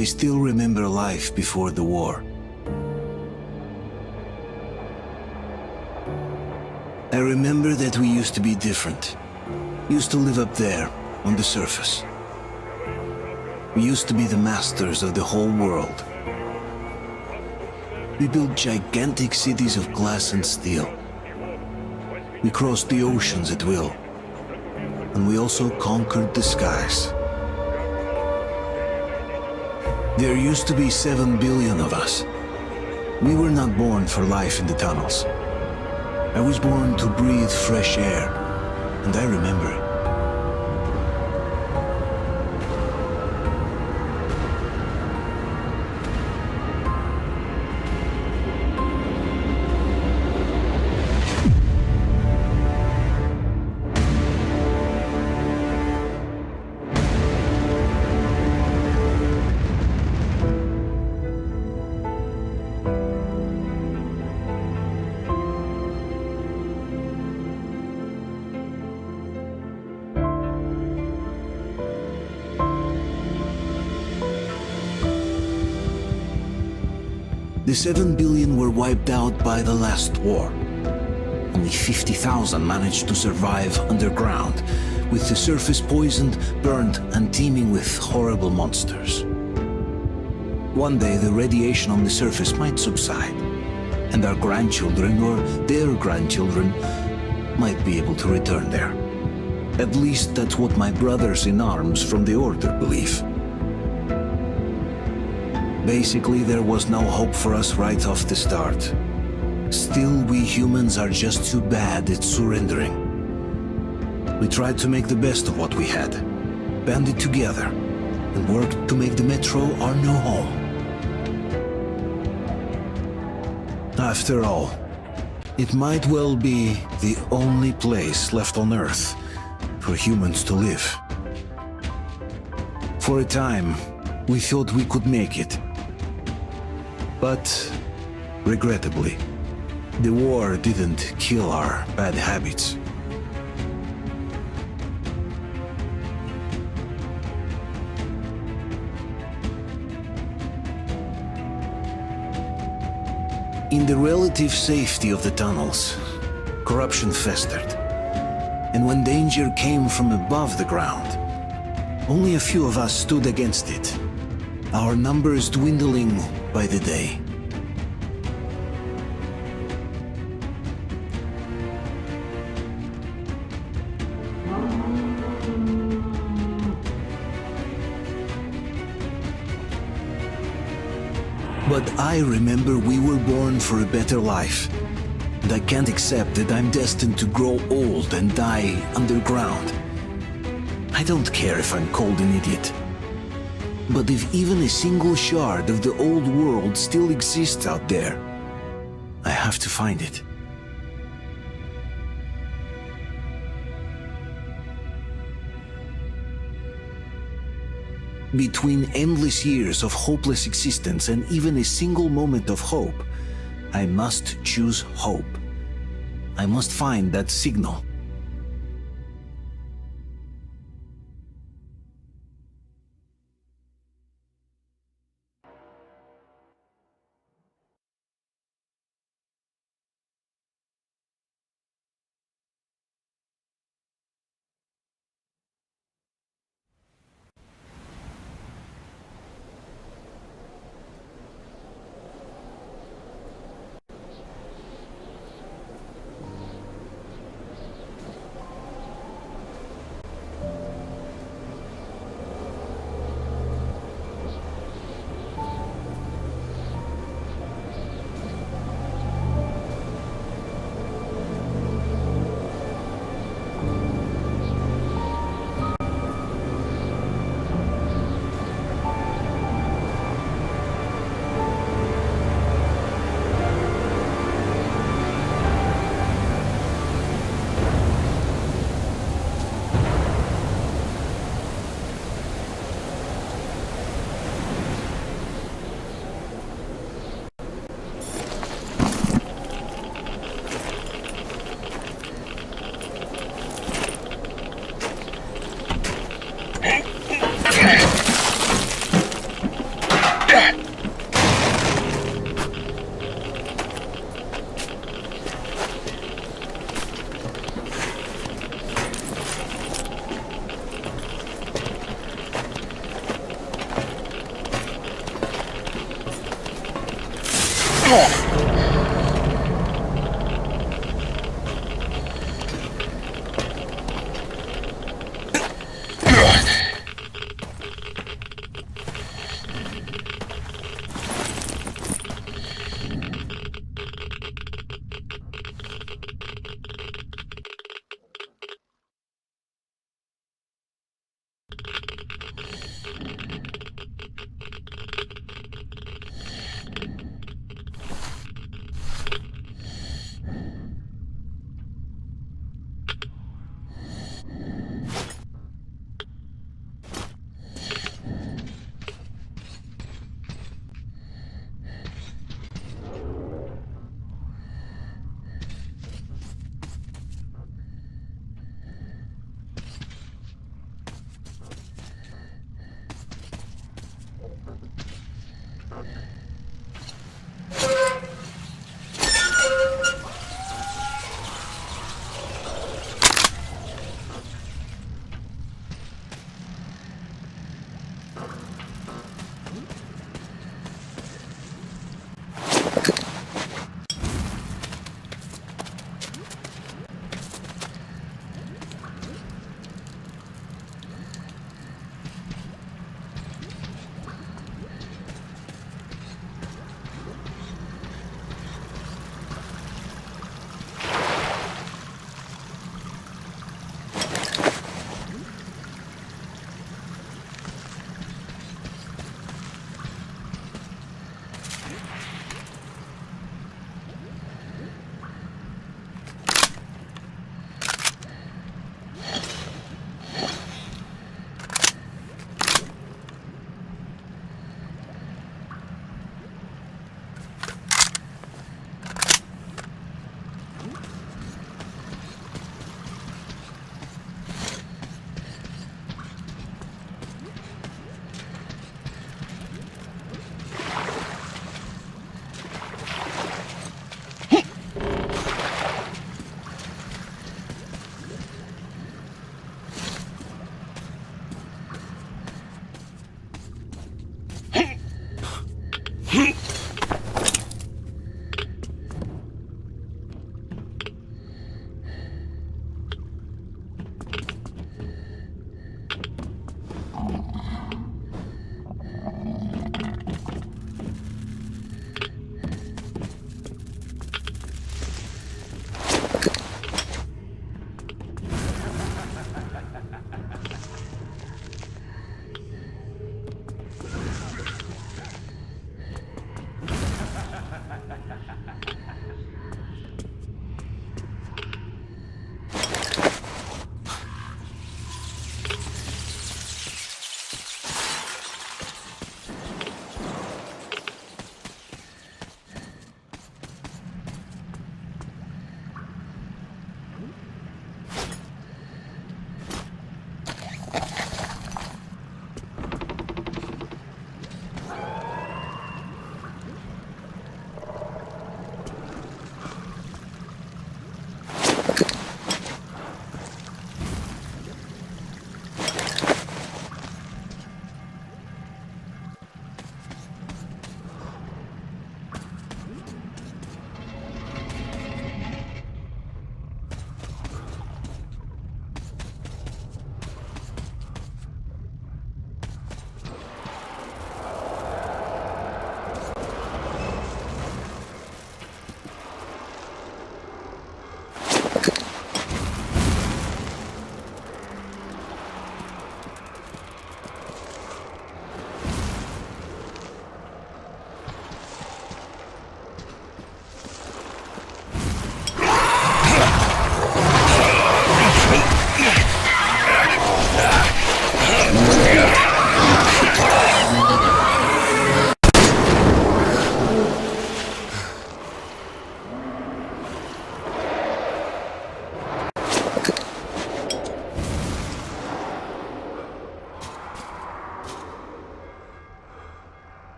I still remember life before the war. I remember that we used to be different. Used to live up there, on the surface. We used to be the masters of the whole world. We built gigantic cities of glass and steel. We crossed the oceans at will. And we also conquered the skies. There used to be 7 billion of us. We were not born for life in the tunnels. I was born to breathe fresh air, and I remember it. The 7 billion were wiped out by the last war. Only 50,000 managed to survive underground, with the surface poisoned, burned, and teeming with horrible monsters. One day the radiation on the surface might subside, and our grandchildren or their grandchildren might be able to return there. At least that's what my brothers in arms from the Order believe. Basically, there was no hope for us right off the start. Still, we humans are just too bad at surrendering. We tried to make the best of what we had, banded together, and worked to make the Metro our new home. After all, it might well be the only place left on Earth for humans to live. For a time, we thought we could make it. But, regrettably, the war didn't kill our bad habits. In the relative safety of the tunnels, corruption festered. And when danger came from above the ground, only a few of us stood against it, our numbers dwindling by the day. But I remember we were born for a better life. And I can't accept that I'm destined to grow old and die underground. I don't care if I'm called an idiot. But if even a single shard of the old world still exists out there, I have to find it. Between endless years of hopeless existence and even a single moment of hope, I must choose hope. I must find that signal.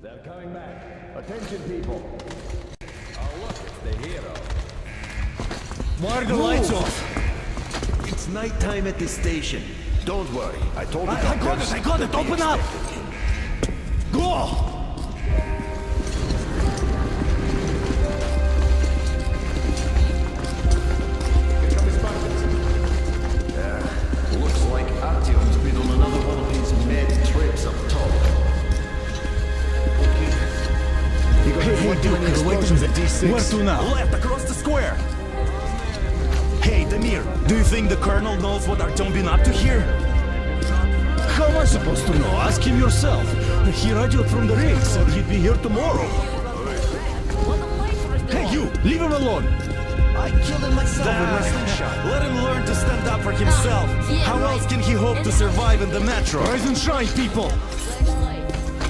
They're coming back. Attention, people. Oh, look, it's the hero. Why are the lights off? It's nighttime at the station. Don't worry. I told the I got it! Open up! Go! Looks like Artyom's been on another one of his mad trips up top. Hey, dude, explosions at D6. Where to now? Left, across the square! Hey, Damir, do you think the Colonel knows what Artyom been up to here? How am I supposed to know? Ask him yourself. He radioed from the rig, said he'd be here tomorrow. Hey, you! Leave him alone! I killed him myself with my slingshot. Let him learn to stand up for himself. How else can he hope to survive in the metro? Rise and shine, people!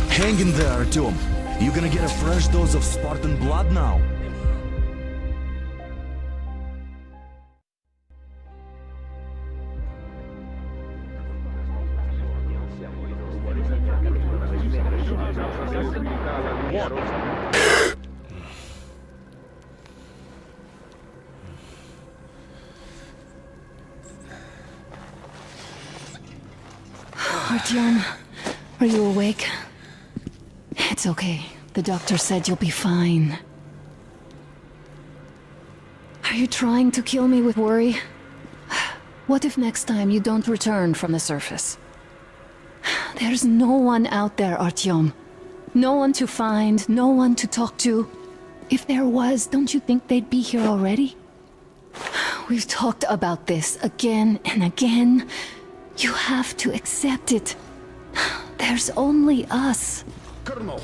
Hang in there, Artyom. You gonna get a fresh dose of Spartan blood now? Artyom, are you awake? It's okay. The doctor said you'll be fine. Are you trying to kill me with worry? What if next time you don't return from the surface? There's no one out there, Artyom. No one to find, no one to talk to. If there was, don't you think they'd be here already? We've talked about this again and again. You have to accept it. There's only us. Colonel!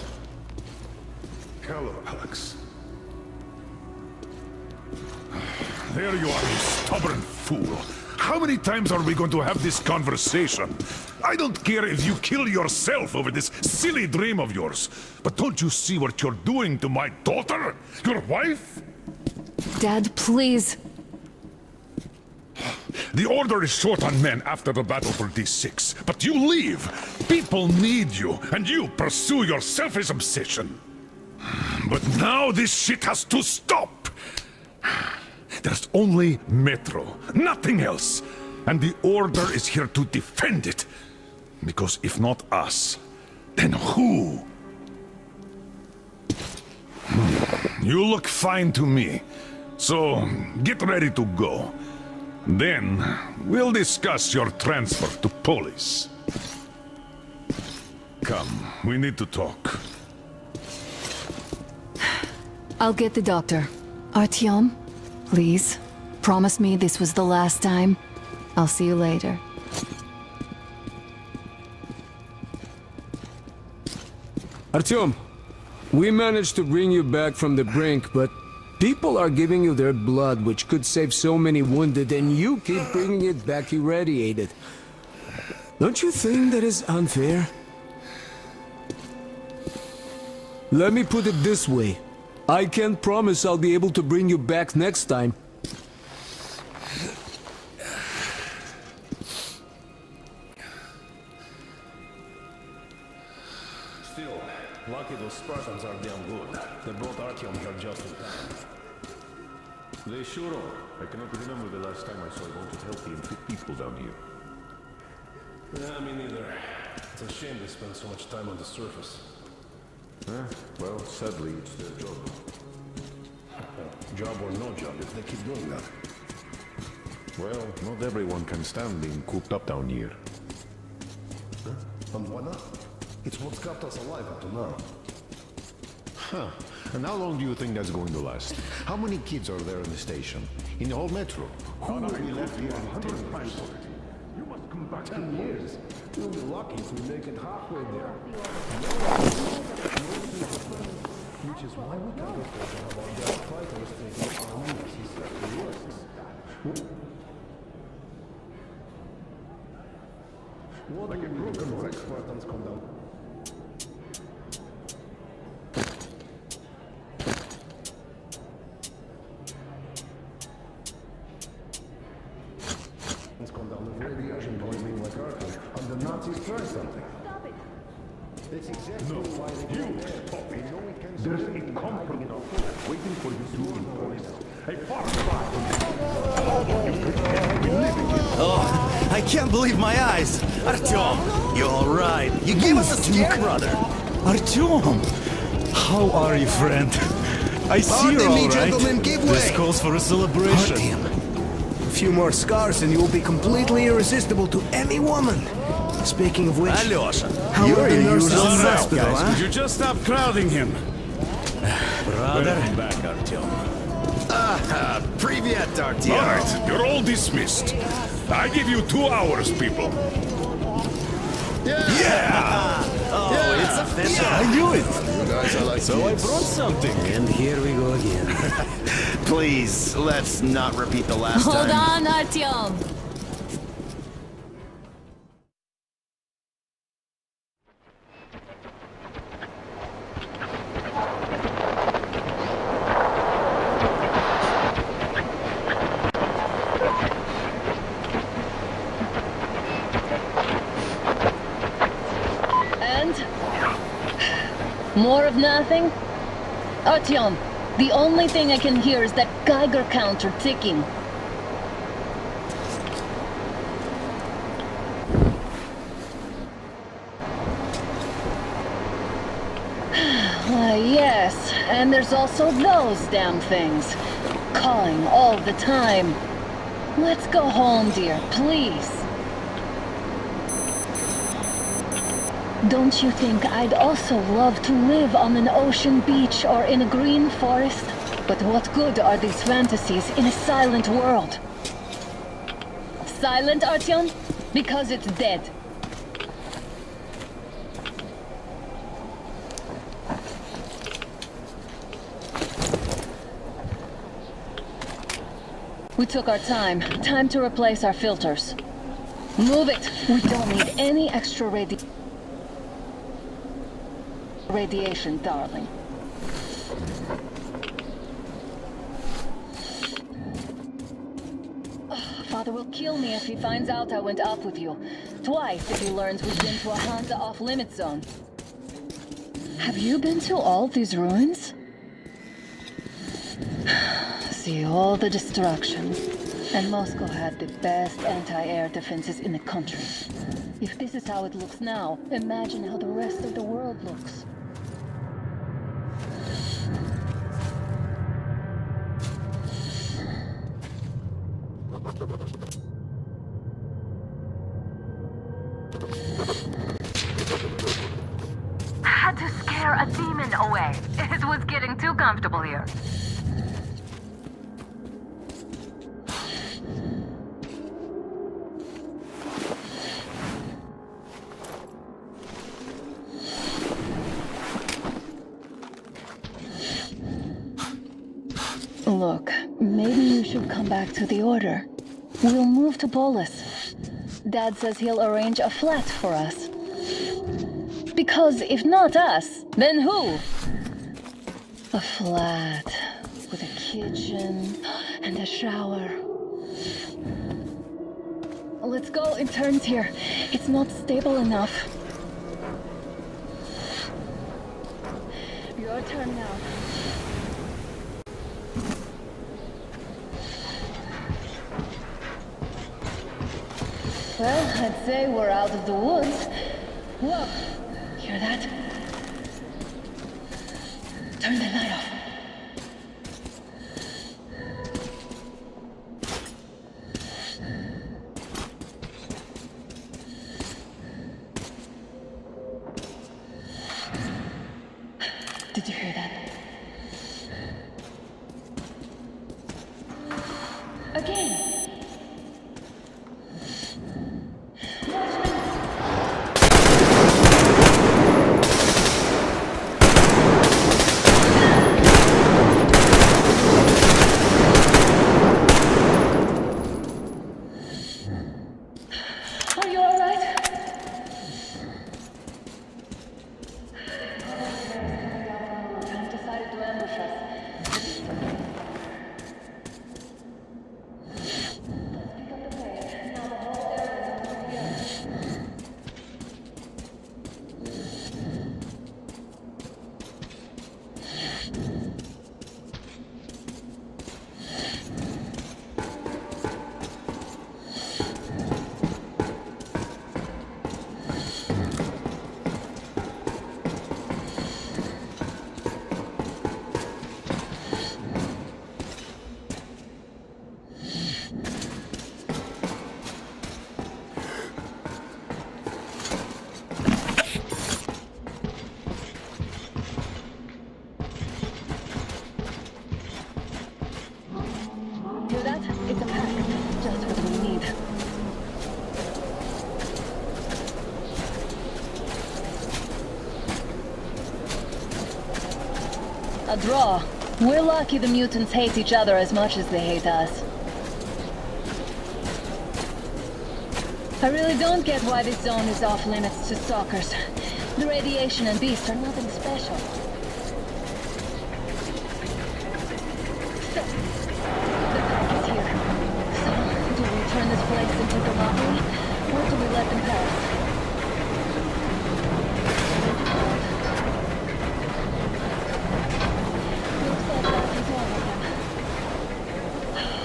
Hello, Alex. There you are, you stubborn fool. How many times are we going to have this conversation? I don't care if you kill yourself over this silly dream of yours, but don't you see what you're doing to my daughter? Your wife? Dad, please. The Order is short on men after the battle for D6, but you leave. People need you, and you pursue your selfish obsession. But now this shit has to stop. There's only Metro, nothing else. And the Order is here to defend it. Because if not us, then who? You look fine to me. So, get ready to go. Then, we'll discuss your transfer to Polis. Come, we need to talk. I'll get the doctor. Artyom, please, promise me this was the last time. I'll see you later. Artyom, we managed to bring you back from the brink, but people are giving you their blood, which could save so many wounded, and you keep bringing it back irradiated. Don't you think that is unfair? Let me put it this way. I can't promise I'll be able to bring you back next time. Still, lucky those Spartans are damn good. They brought Artyom here just in time. They sure are. I cannot remember the last time I saw a bunch of healthy and fit people down here. Yeah, me neither. It's a shame they spend so much time on the surface. Well, sadly, it's their job. Job or no job, if they keep doing that. Well, not everyone can stand being cooped up down here. And why not? It's what's kept us alive up to now. Huh. And how long do you think that's going to last? How many kids are there in the station? In the whole metro? Who will be left here in 10 years? You must come back 10 years. You'll be lucky if we make it halfway there. Which is why we can't get about their fighters taking our necessary risks. What do you mean when Spartans come down? Come down the radiation poisoning like Arthur, and the Nazis try something. Stop it! That's exactly why they do it. There's a company waiting for you to employ us. A far cry. Oh, I can't believe my eyes. Artyom, you're all right. You gave us a scare, brother. Artyom! How are you, friend? I see Pardon you're me, all right. gentlemen, give This way. calls for a celebration. A few more scars and you will be completely irresistible to any woman. Speaking of which, Alyosha, how you're are the your nurses usual in the self, hospital, guys. huh? Could you just stop crowding him? Brother. Welcome back, Artyom. Привет, Artyom. All right, you're all dismissed. I give you 2 hours, people. Oh, it's official. I knew it! You guys are like So I brought something. And here we go again. Please, let's not repeat the last Hold time. on, Artyom. And? More of nothing? Artyom, the only thing I can hear is that Geiger counter ticking. Why, yes, and there's also those damn things. Calling all the time. Let's go home, dear, please. Don't you think I'd also love to live on an ocean beach or in a green forest? But what good are these fantasies in a silent world? Silent, Artyom? Because it's dead. We took our time. Time to replace our filters. Move it! We don't need any extra radiation, darling. Father will kill me if he finds out I went out with you. Twice if he learns we've been to a Hansa off-limit zone. Have you been to all these ruins? See all the destruction. And Moscow had the best anti-air defenses in the country. If this is how it looks now, imagine how the rest of the world looks. had to scare a demon away. It was getting too comfortable here. Look, maybe you should come back to the Order. We'll move to Polis. Dad says he'll arrange a flat for us. Because if not us, then who? A flat with a kitchen and a shower. Let's go, it turns here. It's not stable enough. Your turn now. Well, I'd say we're out of the woods. Whoa, hear that? Turn the light off. Did you hear that? Again. A draw. We're lucky the mutants hate each other as much as they hate us. I really don't get why this zone is off limits to stalkers. The radiation and beasts are nothing special. So, the pack is here. So, do we turn this place into a mockery, or do we let them pass?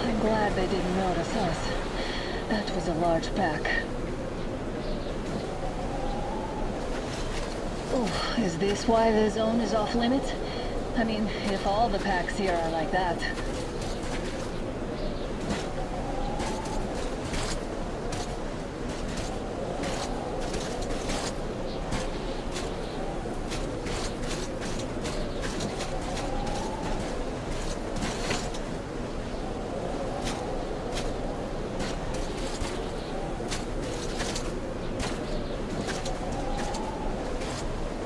I'm glad they didn't notice us. That was a large pack. Oh, is this why the zone is off limits? I mean, if all the packs here are like that.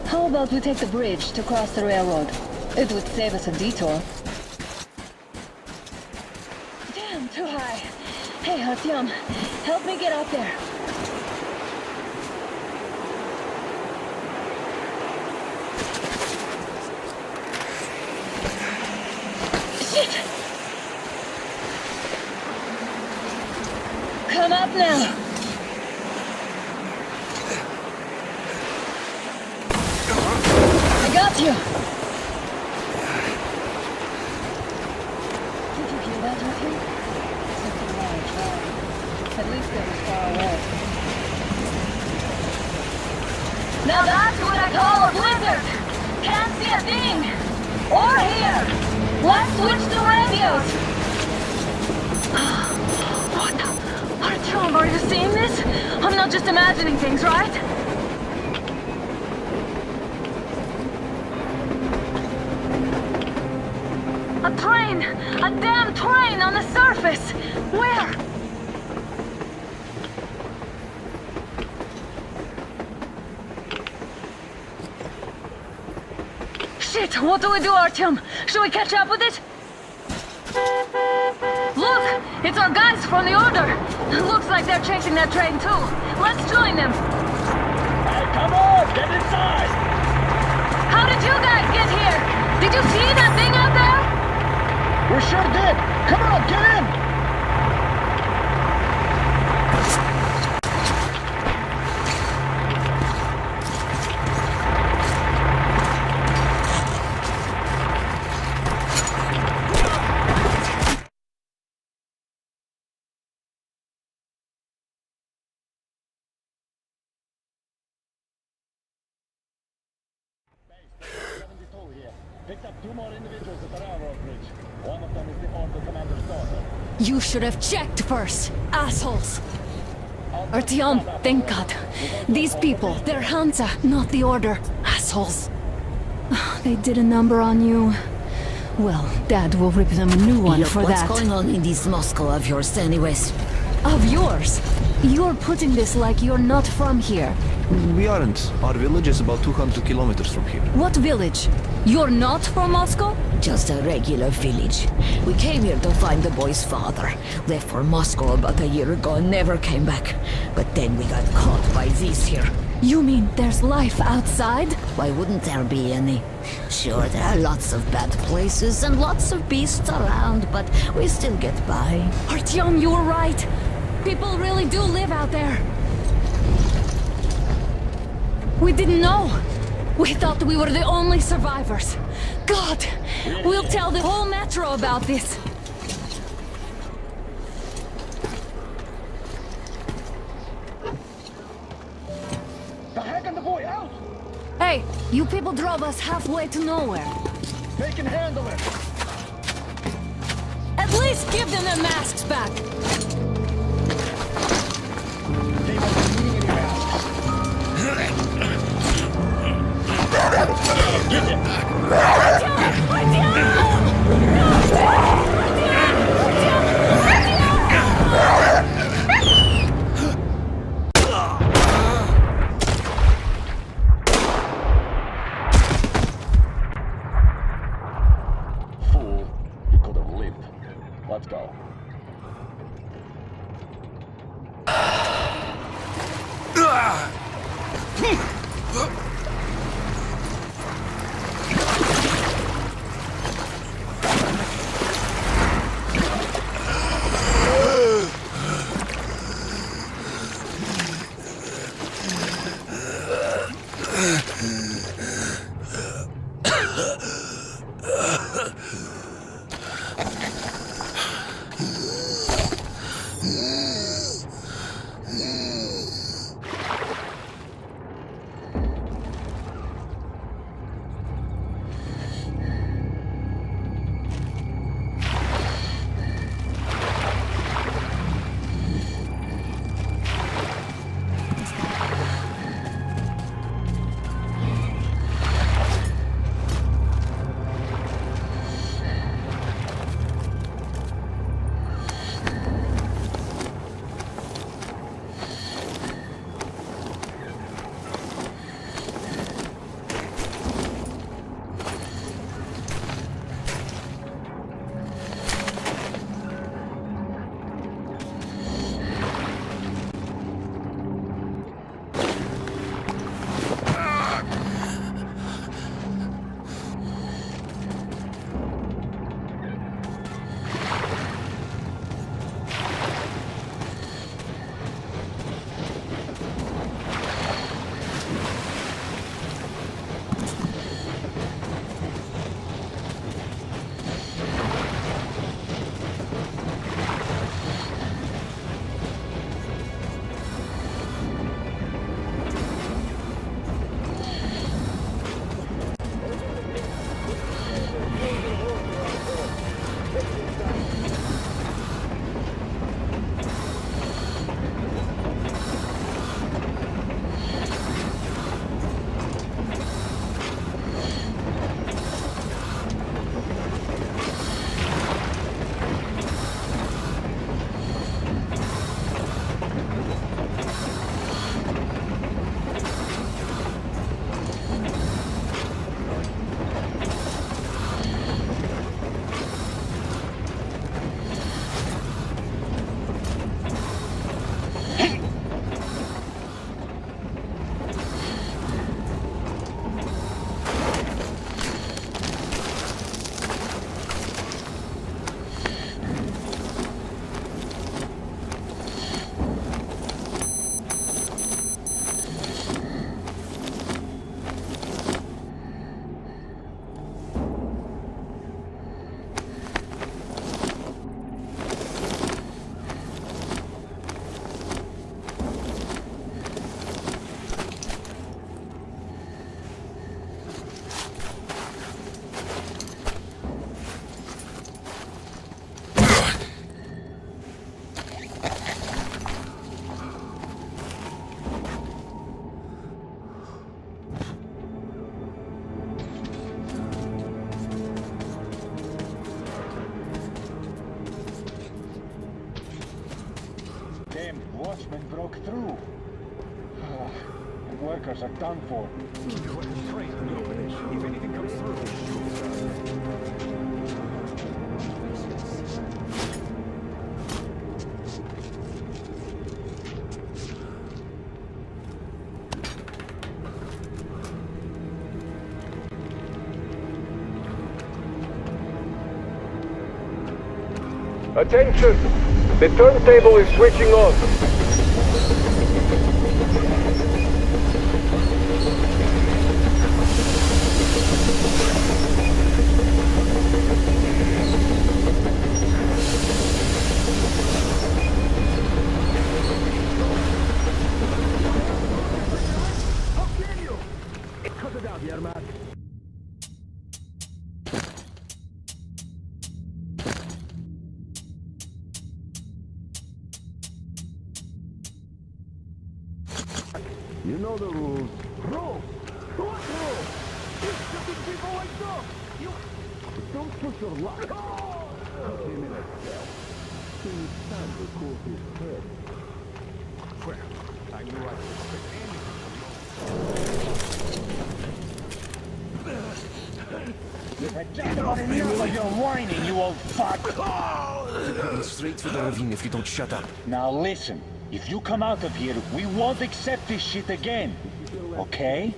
How about we take the bridge to cross the railroad? It would save us a detour. Damn, too high. Hey, Artyom, help me get up there. Shit! Come up now. Got you! Did you hear that, Matthew? Something large, right? At least it was far away. Now that's what I call a blizzard! Can't see a thing! Or hear! Let's switch to radios! What the? Artyom, are you seeing this? I'm not just imagining things, right? train! A damn train on the surface! Where? Shit, what do we do, Artyom? Should we catch up with it? Look! It's our guys from the Order! Looks like they're chasing that train too. Let's join them! Hey, come on! Get inside! How did you guys get here? Did you see that thing out there? We sure did! Come on, get in! Picked up 2 more individuals at the railroad bridge. One of them is the Order commander's daughter. You should have checked first, assholes! Artyom, thank God. These people, they're Hansa, not the Order. Assholes. They did a number on you. Well, Dad will rip them a new one Look, for what's that. going on in this Moscow of yours anyways? Of yours? You're putting this like you're not from here. We aren't. Our village is about 200 kilometers from here. What village? You're not from Moscow? Just a regular village. We came here to find the boy's father. Left for Moscow about a year ago and never came back. But then we got caught by these here. You mean there's life outside? Why wouldn't there be any? Sure, there are lots of bad places and lots of beasts around, but we still get by. Artyom, you were right. People really do live out there. We didn't know. We thought we were the only survivors. God, we'll tell the whole metro about this. The heck and the boy out! Hey, you people drove us halfway to nowhere. They can handle it! At least give them their masks back. They won't be needing any masks. Get him! Fool, he could have lived. Let's go. broke through. The workers are done for. If anything comes through, Attention! The turntable is switching on. You know the rules. Rules? What rules? You stupid people like dog! You... Don't push your luck! Put him in a cell. Then it's time to cool his head. Crap. I knew I could expect anything from you. Get off me, Willie! You're whining, you old fuck! you're heading straight for the ravine if you don't shut up. Now listen. If you come out of here, we won't accept this shit again. Okay?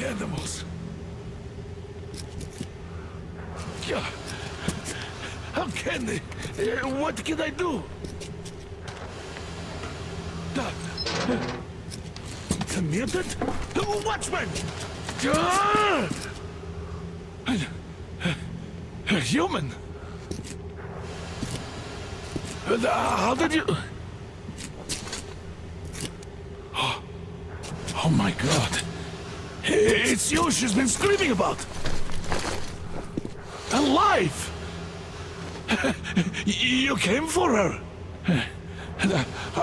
Animals. How can they? What can I do? The mutant? Watchman! A human? How did you... Oh my God. It's you she's been screaming about. Alive! You came for her.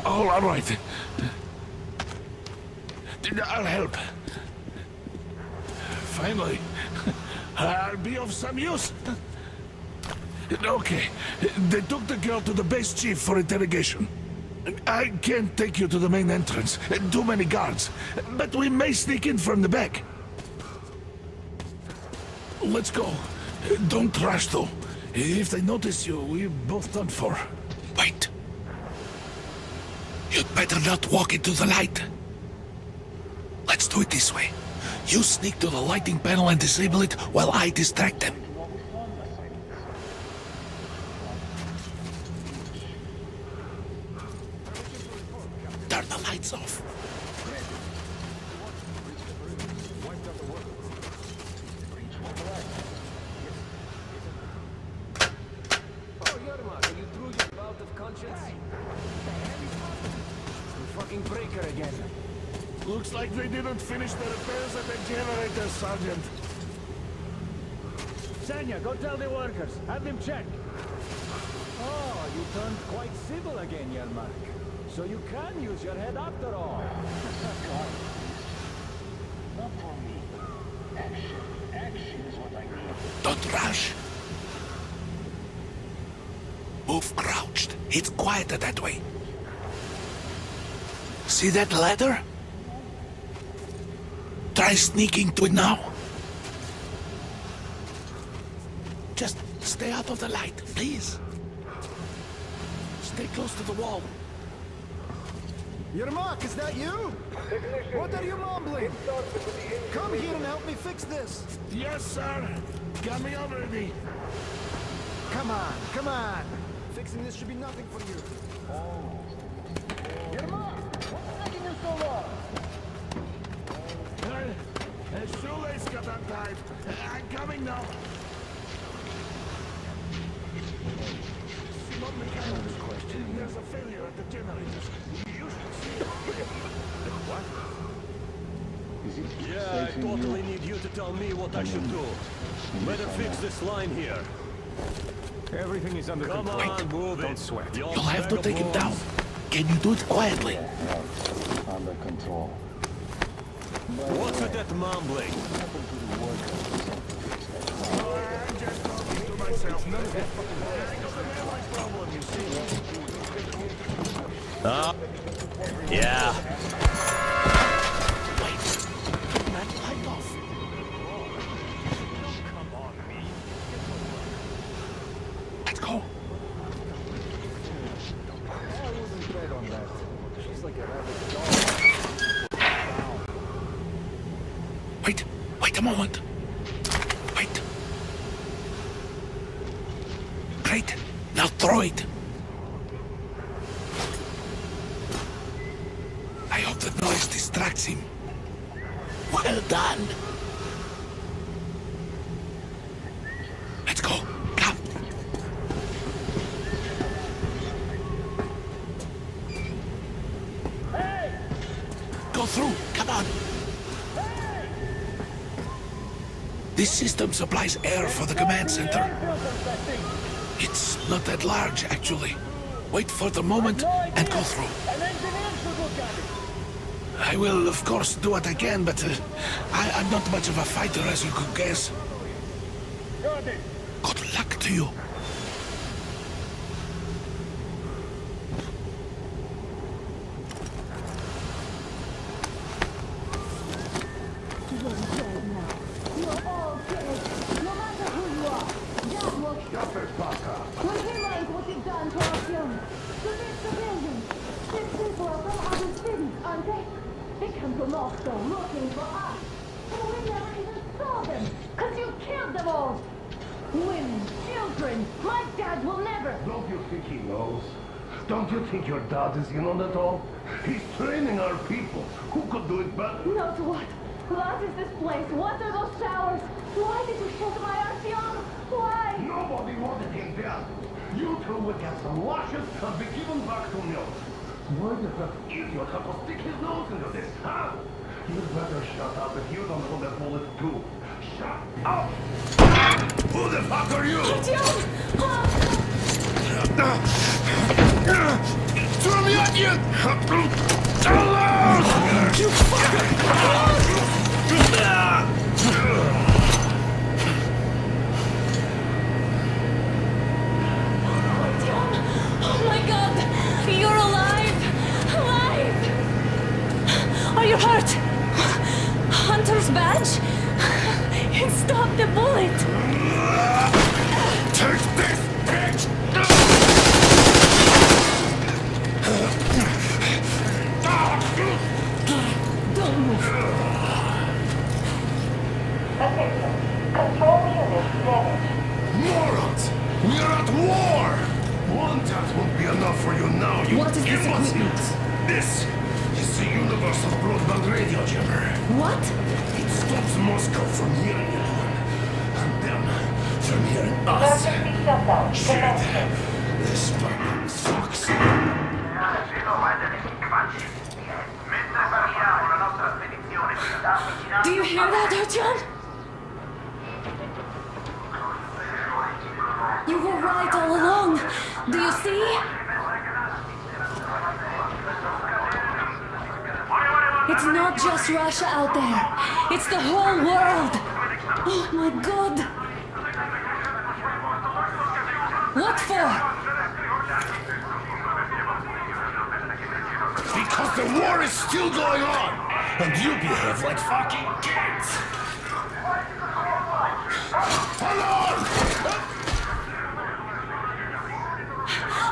All right. I'll help. Finally, I'll be of some use. Okay, they took the girl to the base chief for interrogation. I can't take you to the main entrance. Too many guards. But we may sneak in from the back. Let's go. Don't rush, though. If they notice you, we're both done for. Wait. You'd better not walk into the light. Let's do it this way. You sneak to the lighting panel and disable it while I distract them. Turn the lights off. Oh, Yermak, are you through your bout of conscience? You fucking breaker again. Looks like they didn't finish the repairs at the generator, Sergeant. Sanya, go tell the workers. Have them check. Oh, you turned quite civil again, Yermak. So you can use your head after all. Not for me. Action. Action is what I need. Don't rush. Move crouched. It's quieter that way. See that ladder? Try sneaking to it now. Just stay out of the light, please. Stay close to the wall. Yermak, is that you? What are you mumbling? Come here and help me fix this. Yes, sir. Got me already. Come on, come on. Fixing this should be nothing for you. Yermak, what's taking you so long? A shoelace got untied. I'm coming now. Not mechanical question. There's a failure at the generators. You should see it. What? Yeah, I totally need you to tell me what I should do. Better fix this line here. Everything is under control. Come on, move it. Don't sweat. You'll have to take it down. Can you do it quietly? Under control. What's with that mumbling? I'm just talking to myself. None of that fucking problem, you see. Yeah. Let's go. Wait a moment. Wait. Great. Now throw it. I hope the noise distracts him. Well done. Let's go. Come. Go through. Come on. This system supplies air for the command center. It's not that large, actually. Wait for the moment and go through. I will, of course, do what I can, but I'm not much of a fighter, as you could guess. Good luck to you. Looking for us. We never even saw them, because you killed them all. Women, children, my dad will never. Don't you think he knows? Don't you think your dad is in on it all? He's training our people. Who could do it better? Not what? What is this place? What are those showers? Why did you shoot my Artyom? Why? Nobody wanted him dead. You two would get some washes and be given back to milk. Why does that idiot have to stick his nose into this, huh? You'd better shut up if you don't want that bullet too. Shut up! Who the fuck are you? Throw me at you! You fucker! Oh my god! You're alive! Alive! Are you hurt? Hunter's badge? It stopped the bullet! Take this, bitch! Don't move. Attention. Control unit damaged. Morons! We are at war! One tap won't be enough for you now, you What is this idiots. equipment? This is the universal broadband radio jammer. What? It stops Moscow from hearing anyone. And them from hearing us. Emergency shutdown. Shit. Commencing. This fucking sucks. Do you hear that, Artyom? You were right all along. Do you see? It's not just Russia out there. It's the whole world. Oh my God. What for? Because the war is still going on. And you behave like fucking kids. Hello!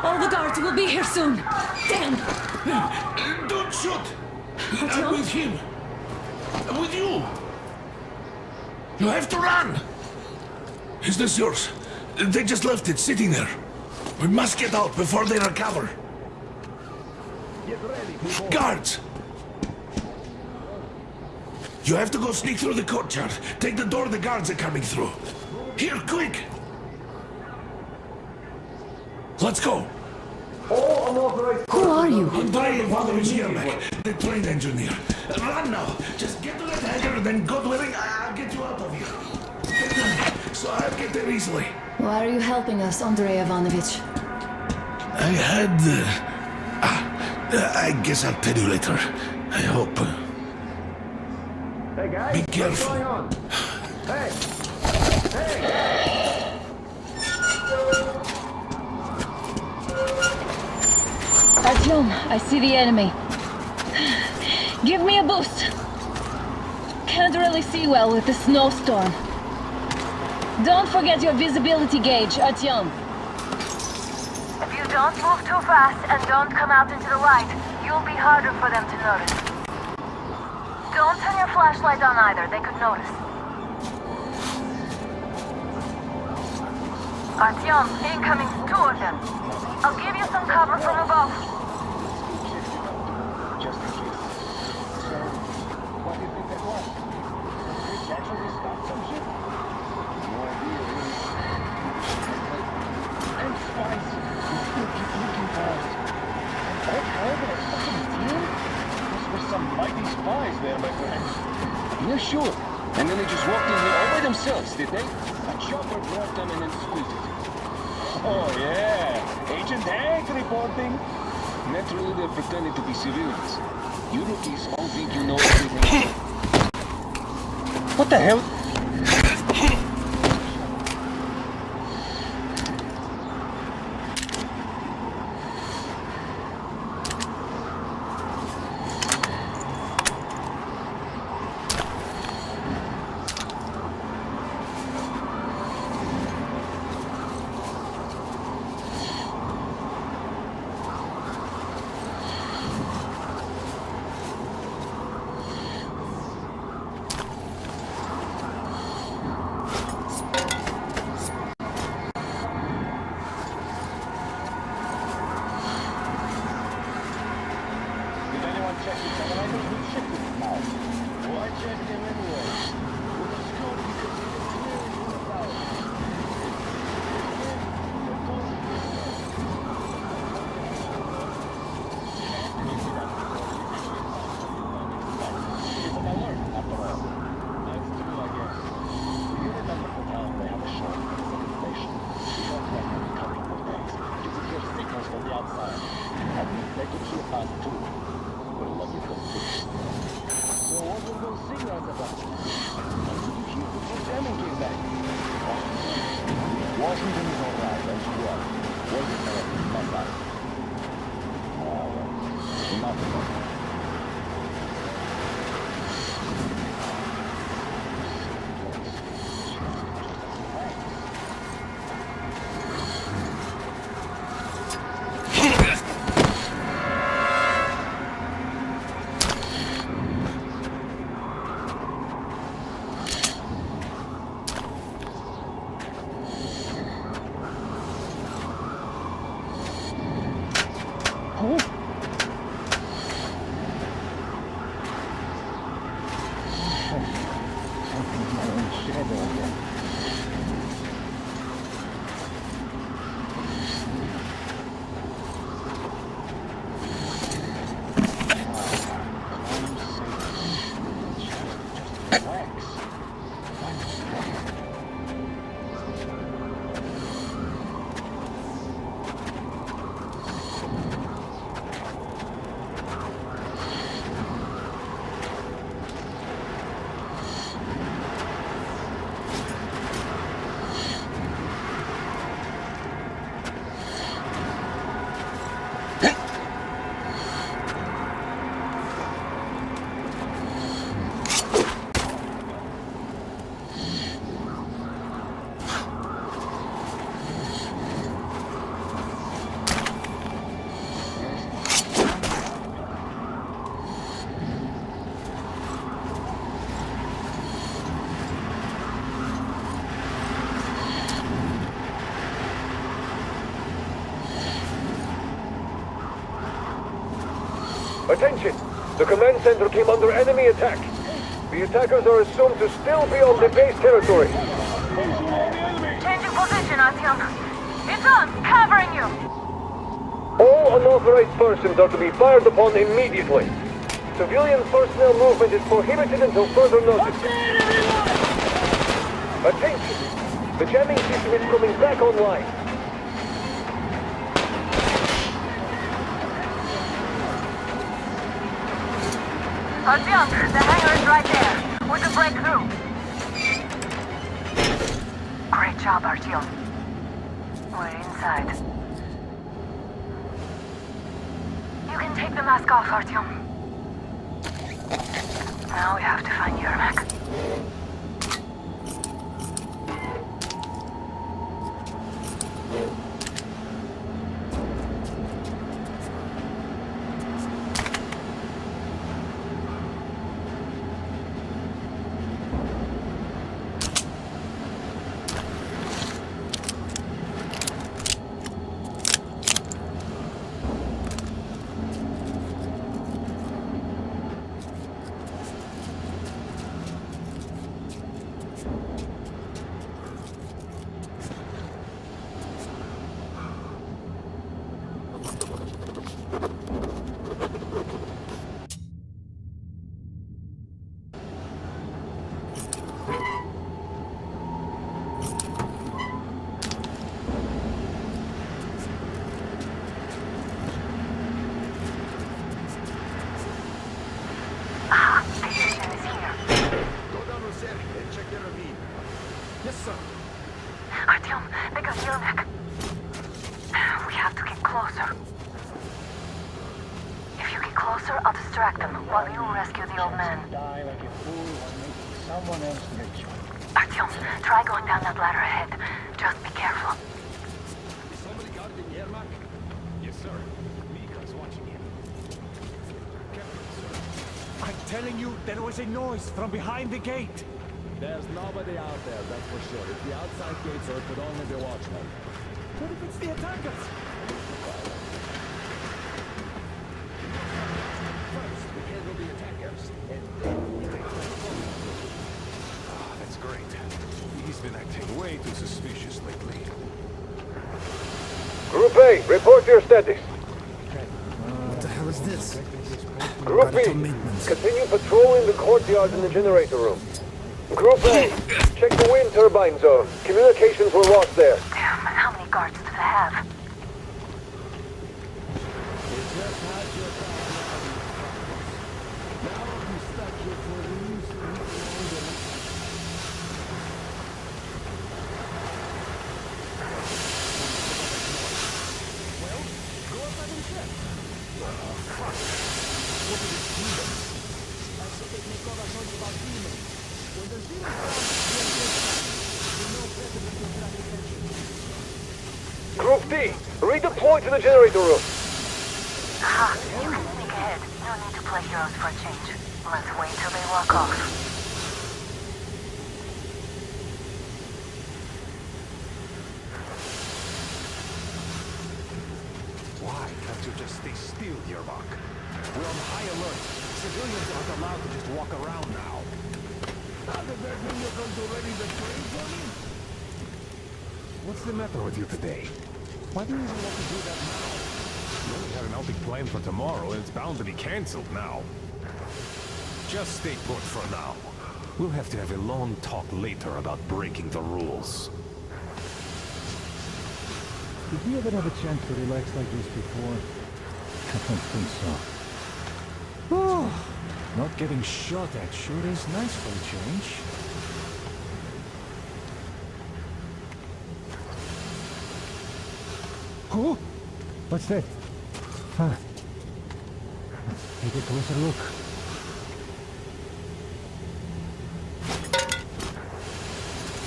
All the guards will be here soon. Damn. Don't shoot. I'm Artyom? with him. I'm with you. You have to run. Is this yours? They just left it sitting there. We must get out before they recover. Get ready, people. Guards! You have to go sneak through the courtyard. Take the door the guards are coming through. Here, quick! Let's go. All unauthorized. Who are you? Andrei Ivanovich Yermak, the train engineer. Run now. Just get to the hangar, then God willing, I'll get you out of here. So I'll get there easily. Why are you helping us, Andrei Ivanovich? I had... I guess I'll tell you later. I hope. Hey guys, Be what's careful. going on? Hey! Hey! Artyom, I see the enemy. Give me a boost. Can't really see well with the snowstorm. Don't forget your visibility gauge, Artyom. If you don't move too fast and don't come out into the light, you'll be harder for them to notice. Don't turn your flashlight on either, they could notice. Artyom, incoming, 2 of them. I'll give you some cover from above. Just in case. So, what do you think that was? Did it actually stop some shit? No idea, really. And spies who still keep looking for us. And all hell with a fucking team? Those were some mighty spies there, my friend. Yeah, sure. And then they just walked in here all by themselves, did they? A chopper brought them and then squeezed it. Oh, yeah. Agent Hank reporting. Naturally, they're pretending to be civilians. You rookies all think you know everything. What the hell? Attention! The command center came under enemy attack. The attackers are assumed to still be on the base territory. Changing position, Artyom. It's on, covering you. All unauthorized persons are to be fired upon immediately. Civilian personnel movement is prohibited until further notice. Attention! The jamming system is coming back online. Artyom, the hangar is right there. We can break through. Great job, Artyom. We're inside. Take the mask off, Artyom. Now we have to find Yermak. Artyom, they got Yermak. We have to get closer. If you get closer, I'll distract them while you rescue the old man. Die like a fool while making someone else rich. Artyom, try going down that ladder ahead. Just be careful. Somebody got the Yermak? Yes, sir. Mika's watching him. Captain, sir. I'm telling you, there was a noise from behind the gate. There's nobody out there, that's for sure. If the outside gates are, it could only be watchmen. What if it's the attackers? First, we handle the attackers, and then we take the That's great. He's been acting way too suspicious lately. Group A, report your status. What the hell is this? Group B, continue patrolling the courtyard in the generator room. Group A, check the wind turbine zone. Communications were lost there. Damn, how many guards do they have? Group D, redeploy to the generator room. Aha, you can sneak ahead. No need to play heroes for a change. Let's wait till they walk off. Why can't you just stay still, Yermak? We're on high alert. Civilians aren't allowed to just walk around now. Does that mean you're going to ready the train for me? What's the matter with you today? Why do you even want to do that now? We only had an outing planned for tomorrow, and it's bound to be cancelled now. Just stay put for now. We'll have to have a long talk later about breaking the rules. Did we ever have a chance to relax like this before? I don't think so. Oh, not getting shot at sure is nice for a change. Oh! What's that? Huh. Take a closer look.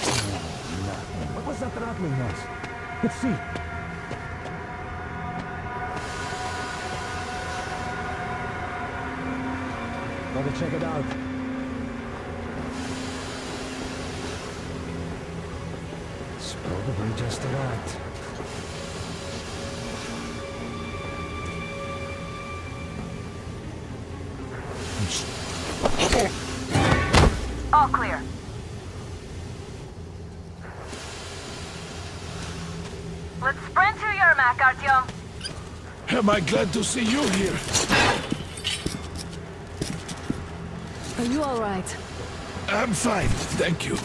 Oh, nothing. What was that rattling noise? Let's see. Gotta check it out. It's probably just a rat. All clear. Let's sprint to Yermak, Artyom. Am I glad to see you here? Are you all right? I'm fine, thank you.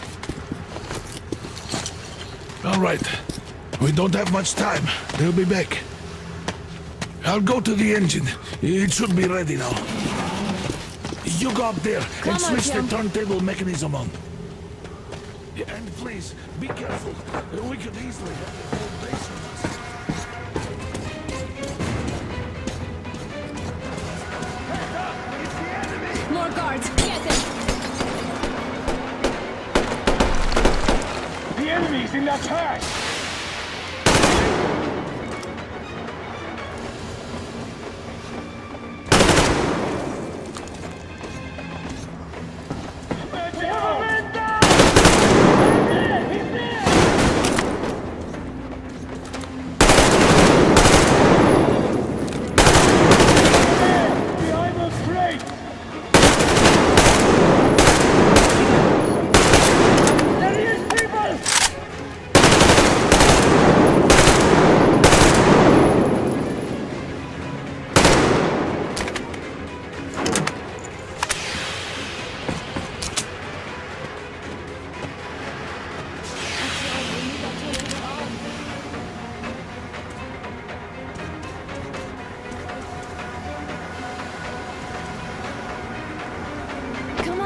All right. We don't have much time. They'll be back. I'll go to the engine. It should be ready now. You go up there and switch the turntable mechanism on. Yeah, and please, be careful. We could easily have the whole base with us. enemies in that pack!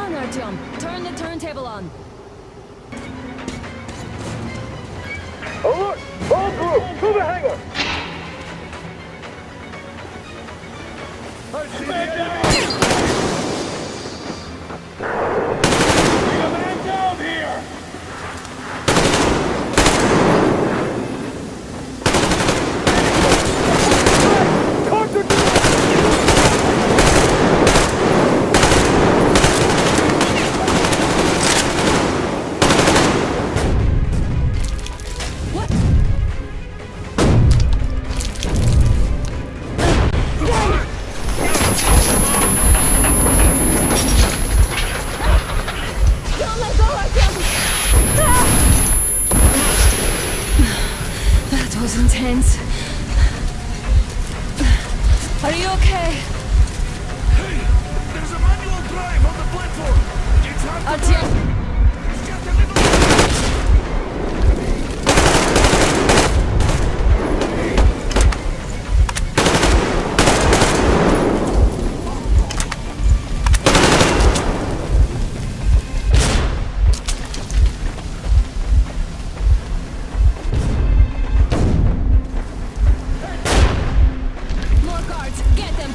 Artyom, turn the turntable on. Alert! All group, to the hangar! I see the enemy! Need a man down here! That was intense. Are you okay? Hey! There's a manual drive on the platform! It's hard to Artyom! It's just a little... More guards! Get them!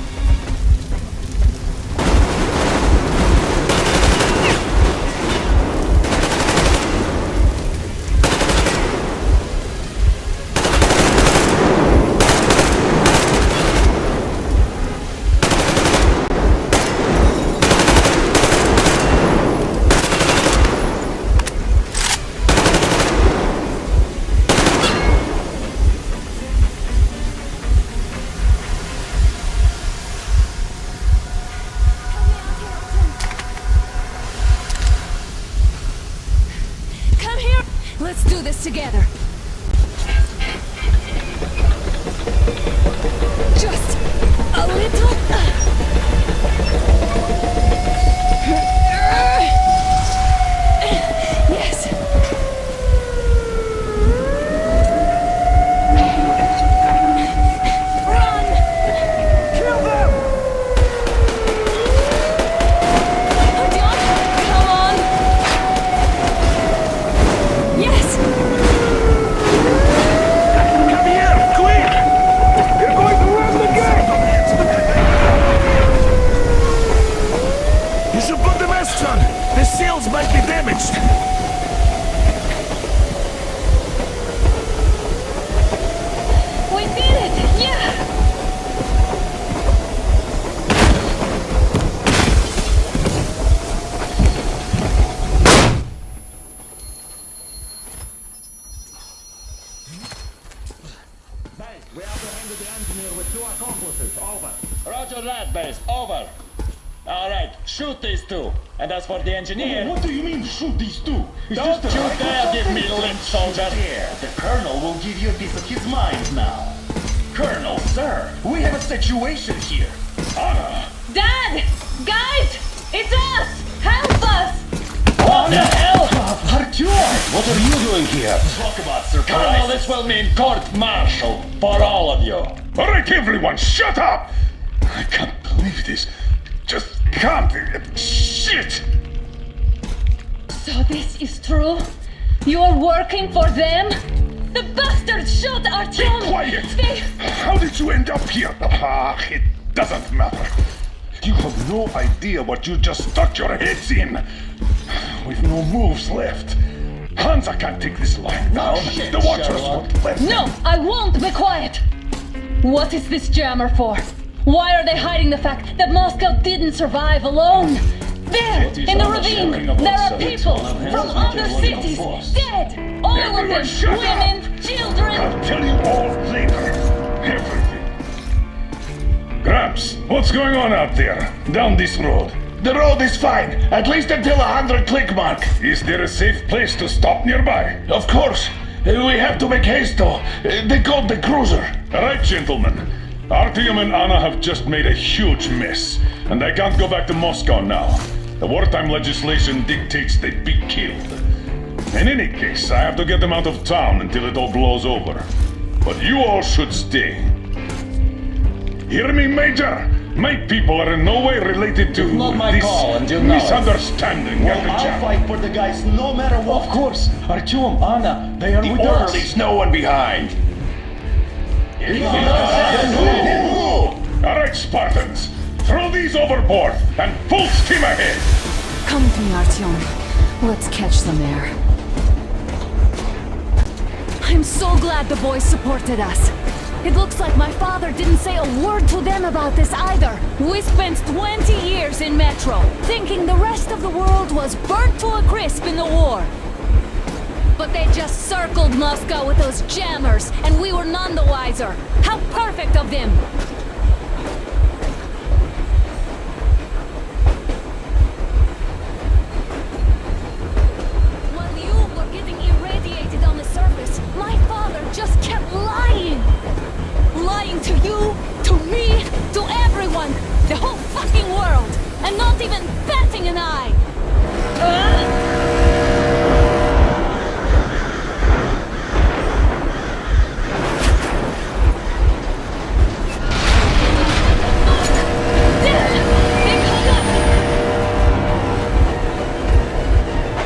Come here! Let's do this together. Just a little. Yes. Run! Kill them! Artyom, come on! Yes! Come here, quick! You're going to run the gate! You should put the masks on! The seals might be damaged! We did it! Yeah! Base, we apprehended the engineer with 2 accomplices. Over. Roger that, base. Over. All right, shoot these 2. And as for the engineer... What do you mean, shoot these 2? Don't you dare give me lip, soldier! Here, the Colonel will give you a piece of his mind now. Colonel, sir, we have a situation here. Dad! Guys! It's us! Help us! What the hell? Artyom, what are you doing here? Talk about surprise. Colonel, this will mean court-martial for all of you. All right, everyone, shut up! I can't believe this. Just can't. Shit! So this is true? You're working for them? The bastards shot Artyom! Be quiet! They... How did you end up here? It doesn't matter. You have no idea what you just stuck your heads in. We've no moves left. Hansa can't take this lying down. The Watchers won't let No, I won't be quiet! What is this jammer for? Why are they hiding the fact that Moscow didn't survive alone? There, in the ravine, there are people from other cities, dead! All of them, women, children! I'll tell you all later. Everything. Gramps, what's going on out there? Down this road? The road is fine, at least until 100 click mark. Is there a safe place to stop nearby? Of course. We have to make haste though. They called the cruiser. All right, gentlemen. Artyom and Anna have just made a huge mess, and they can't go back to Moscow now. The wartime legislation dictates they be killed. In any case, I have to get them out of town until it all blows over. But you all should stay. Hear me, Major? My people are in no way related to Not my this call until now. misunderstanding Well, at the I'll jam. fight for the guys no matter what. Of course. Artyom, Anna, they are with us. Leaves no one behind. All right, Spartans. Throw these overboard and full steam ahead. Come with me, Artyom. Let's catch the mayor. I'm so glad the boys supported us. It looks like my father didn't say a word to them about this either. We spent 20 years in Metro, thinking the rest of the world was burnt to a crisp in the war. But they just circled Moscow with those jammers, and we were none the wiser. How perfect of them! While you were getting irradiated on the surface, my father just kept lying! Lying to you, to me, to everyone! The whole fucking world! And not even batting an eye!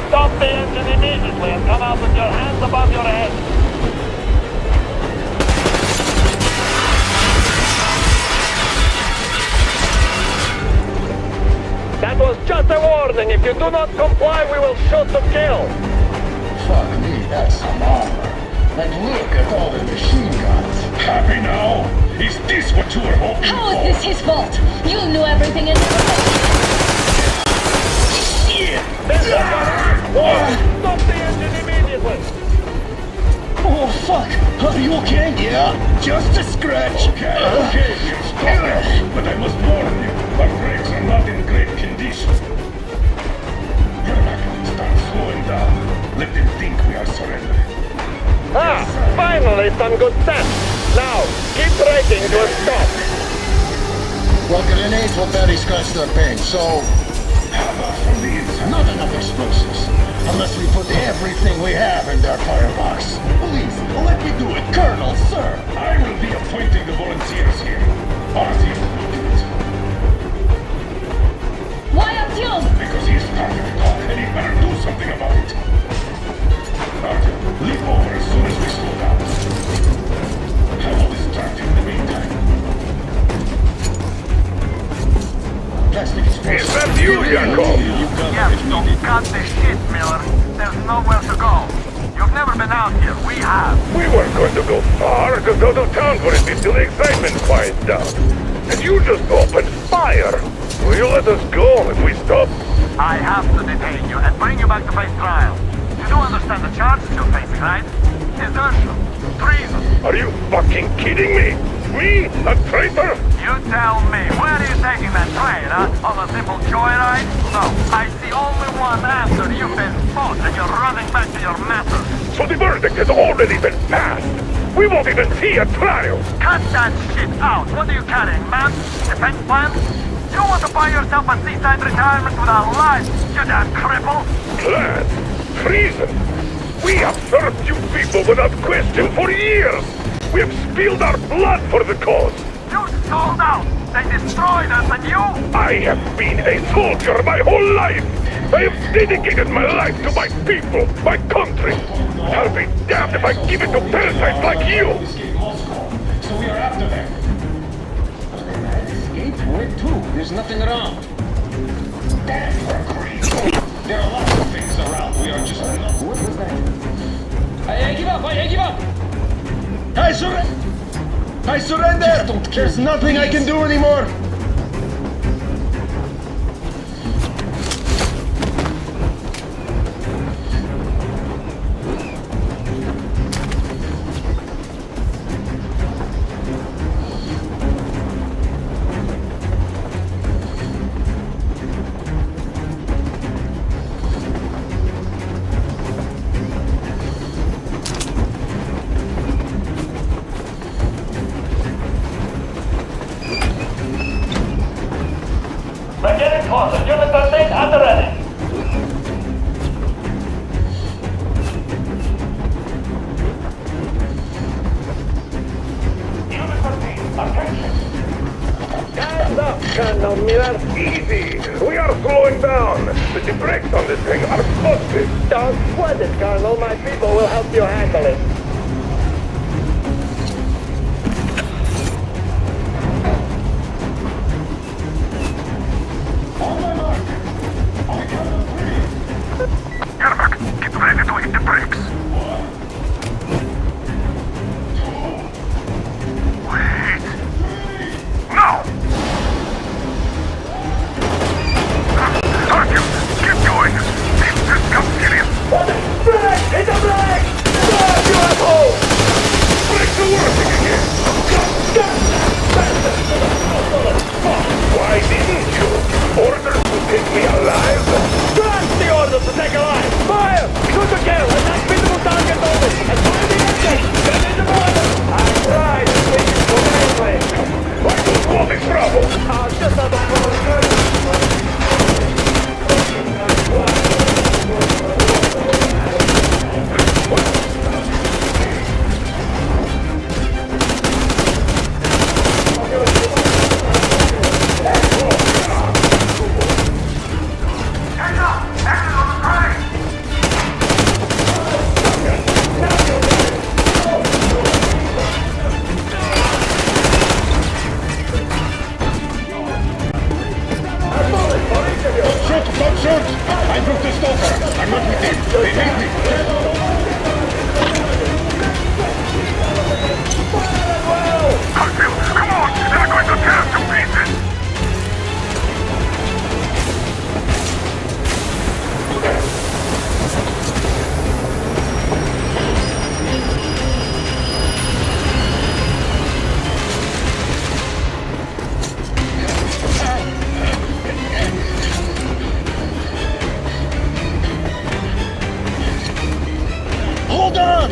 Stop the engine immediately and come out with your hands above your head. That was just a warning. If you do not comply, we will shoot to kill. Fuck me, that's some armor. And look at all the machine guns. Happy now? Is this what you were hoping How is for? this his fault? You knew everything and Stop the engine immediately. Oh, fuck! Are you okay? Yeah, just a scratch. Okay, stop it. But I must warn you, our brakes are not in great condition. You're not going to start slowing down. Let them think we are surrendering. Finally some good sense. Now, keep braking to a stop. Well, grenades will barely scratch their paint, so... How about from the inside? Not enough explosives. Unless we put everything we have in their firebox. Please, let me do it, Colonel, sir. I will be appointing the volunteers here. Artyom will do it. why Artyom? Because he's starting to talk, and he better do something about it. Artyom, leap over as soon as we slow down. I will distract him in the meantime. Plastic explosives. Is that you, Yakov? Yes, so cut the shit, Miller. There's nowhere to go. You've never been out here. We have. We weren't going to go far, just out of town for a bit till the excitement quiets down. And you just opened fire. Will you let us go if we stop? I have to detain you and bring you back to face trial. You do understand the charges you're facing, right? Desertion. Treason. Are you fucking kidding me? Me? A traitor? You tell me. Where are you taking that train, huh? On a simple joyride? No. I see only one answer. You've been fought and you're running back to your masters. So the verdict has already been passed. We won't even see a trial. Cut that shit out. What are you carrying, man? Defense plan? You want to buy yourself a seaside retirement without life, you damn cripple? Plan? Treason? We have served you people without question for years. We have spilled our blood for the cause. You sold out. They destroyed us and you? I have been a soldier my whole life. I have dedicated my life to my people, my country. I'll be damned if I give it to parasites like you. So we are after them. Escape? Where to? There's nothing around. Damn, we're crazy. There are lots of things around. We are just not. What was that? I surrender! There's nothing I can do anymore! We're getting closer. Unit 13 at the ready. Unit 13, attention. Stand up, Colonel Miller. Easy. We are slowing down. The brakes on this thing are busted. Don't sweat it, Colonel. My people will help you handle it. Get ready to hit the brakes. Wait. Now! Artyom, keep going. This just got serious. Brake! Hit the brake! Stop, you asshole! Brakes are working again. Why didn't you? Orders to take me alive? Grant the order to take alive! Fire! Shoot to kill! Attack visible target only! And fire the engine! Get in the border! I tried to make it correctly! Why do you want this trouble? Just a I broke the stalker. I'm not with him. They hate me. Artyom, Come on! They're going to tear us to pieces! Hold on!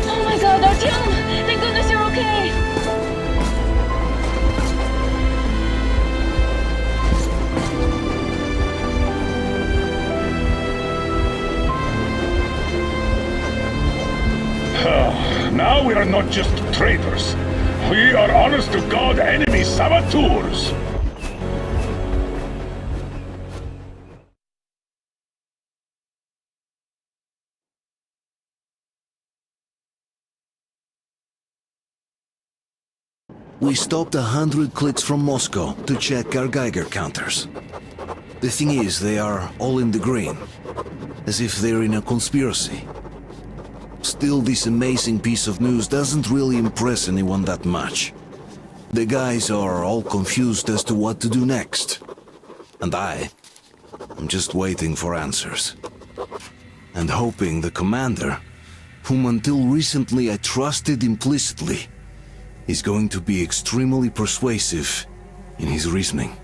Oh my god, Artyom! Thank goodness you're okay! Now we are not just traitors. We are honest to God enemy saboteurs. We stopped 100 clicks from Moscow to check our Geiger counters. The thing is, they are all in the green, as if they're in a conspiracy. Still, this amazing piece of news doesn't really impress anyone that much. The guys are all confused as to what to do next. And I'm just waiting for answers. And hoping the commander, whom until recently I trusted implicitly, is going to be extremely persuasive in his reasoning.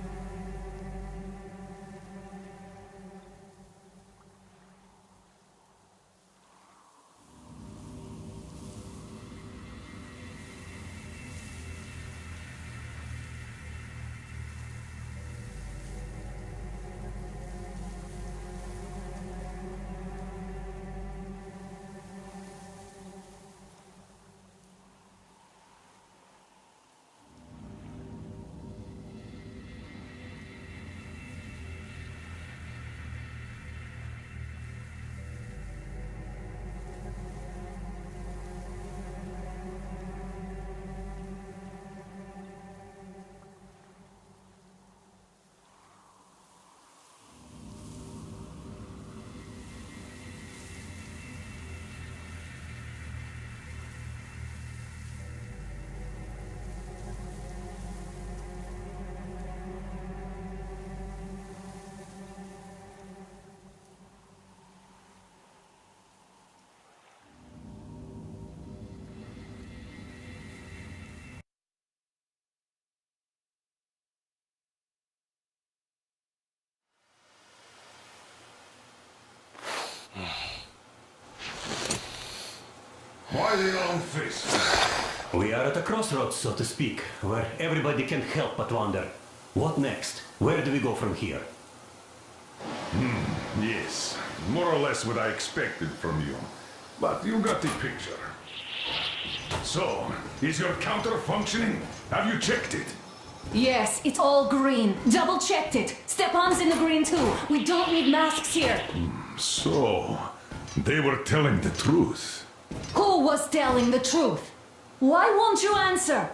Why the long face? We are at a crossroads, so to speak, where everybody can't help but wonder. What next? Where do we go from here? Yes, more or less what I expected from you. But you got the picture. So, is your counter functioning? Have you checked it? Yes, it's all green. Double checked it. Stepan's in the green too. We don't need masks here. So, they were telling the truth. Who was telling the truth? Why won't you answer?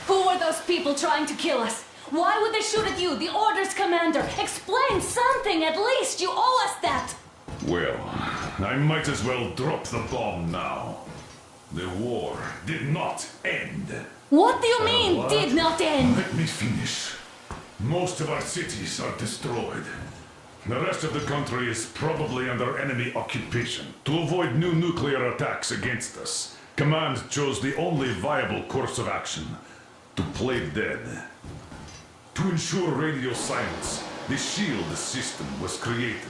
Who were those people trying to kill us? Why would they shoot at you, the Order's commander? Explain something at least. You owe us that. Well, I might as well drop the bomb now. The war did not end. What do you mean, did not end? Let me finish. Most of our cities are destroyed. The rest of the country is probably under enemy occupation. To avoid new nuclear attacks against us, Command chose the only viable course of action: to play dead. To ensure radio silence, the SHIELD system was created.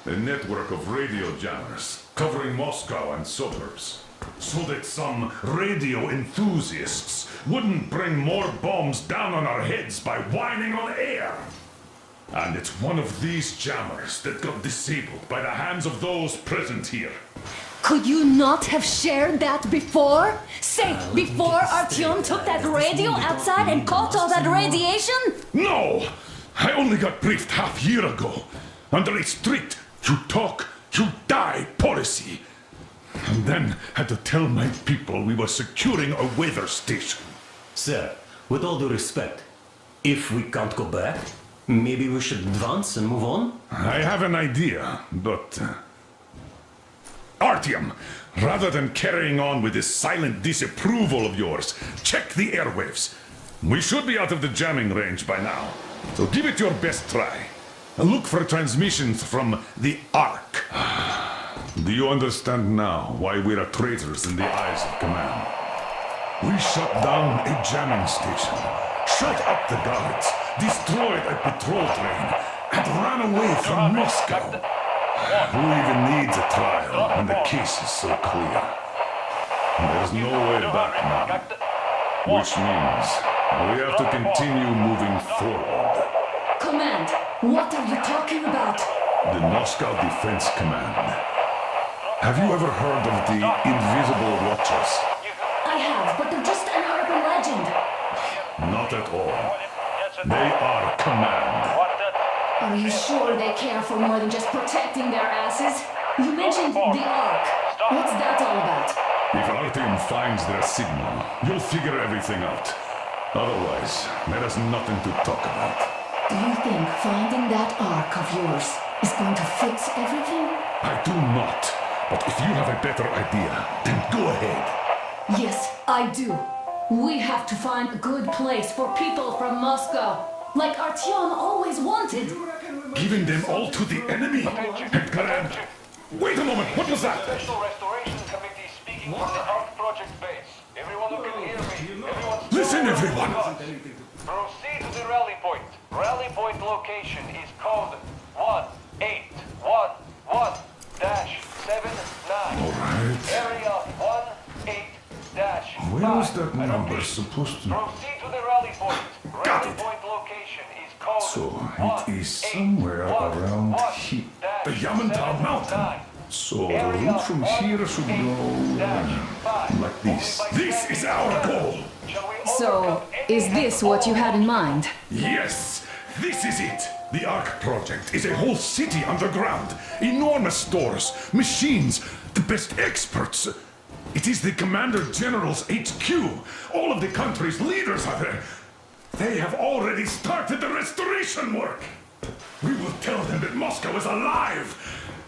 A network of radio jammers covering Moscow and suburbs, so that some radio enthusiasts wouldn't bring more bombs down on our heads by whining on air. And it's one of these jammers that got disabled by the hands of those present here. Could you not have shared that before? Say, before Artyom took that radio outside and caught all that radiation? No! I only got briefed half year ago, under a strict you talk, you die policy. And then had to tell my people we were securing a weather station. Sir, with all due respect, if we can't go back, maybe we should advance and move on? I have an idea, but... Artyom, rather than carrying on with this silent disapproval of yours, check the airwaves. We should be out of the jamming range by now, so give it your best try. Look for transmissions from the Ark. Do you understand now why we are traitors in the eyes of Command? We shut down a jamming station, shut up the guards, destroyed a patrol train, and ran away from Moscow. Who even needs a trial when the case is so clear? There's no way back now, which means we have to continue moving forward. Command, what are you talking about? The Moscow Defense Command. Have you ever heard of the Invisible Watchers? I have, but they're just an urban legend. Not at all. They are Command. Are you sure they care for more than just protecting their asses? You mentioned the Ark. What's that all about? If Artyom finds their signal, you'll figure everything out. Otherwise, there is nothing to talk about. Do you think finding that Ark of yours is going to fix everything? I do not. But if you have a better idea, then go ahead. Yes, I do. We have to find a good place for people from Moscow. Like Artyom always wanted. Giving them all to the enemy? And Command... Wait a moment, what was that? Special Restoration Committee speaking from the Ark Project base. Everyone who can hear me, Listen, everyone! Proceed to the rally point. Rally point location is code 1811-79. Alright. Area 18-5. Where is that number supposed to... Proceed to the rally point. Got Rally it. point location is code So, it is somewhere around here. The Yamantau Mountain. So, the route from here should go... like this. This is our goal! So, is this what you had in mind? Yes! This is it! The Ark Project is a whole city underground. Enormous stores, machines, the best experts. It is the Commander General's HQ. All of the country's leaders are there. They have already started the restoration work. We will tell them that Moscow is alive.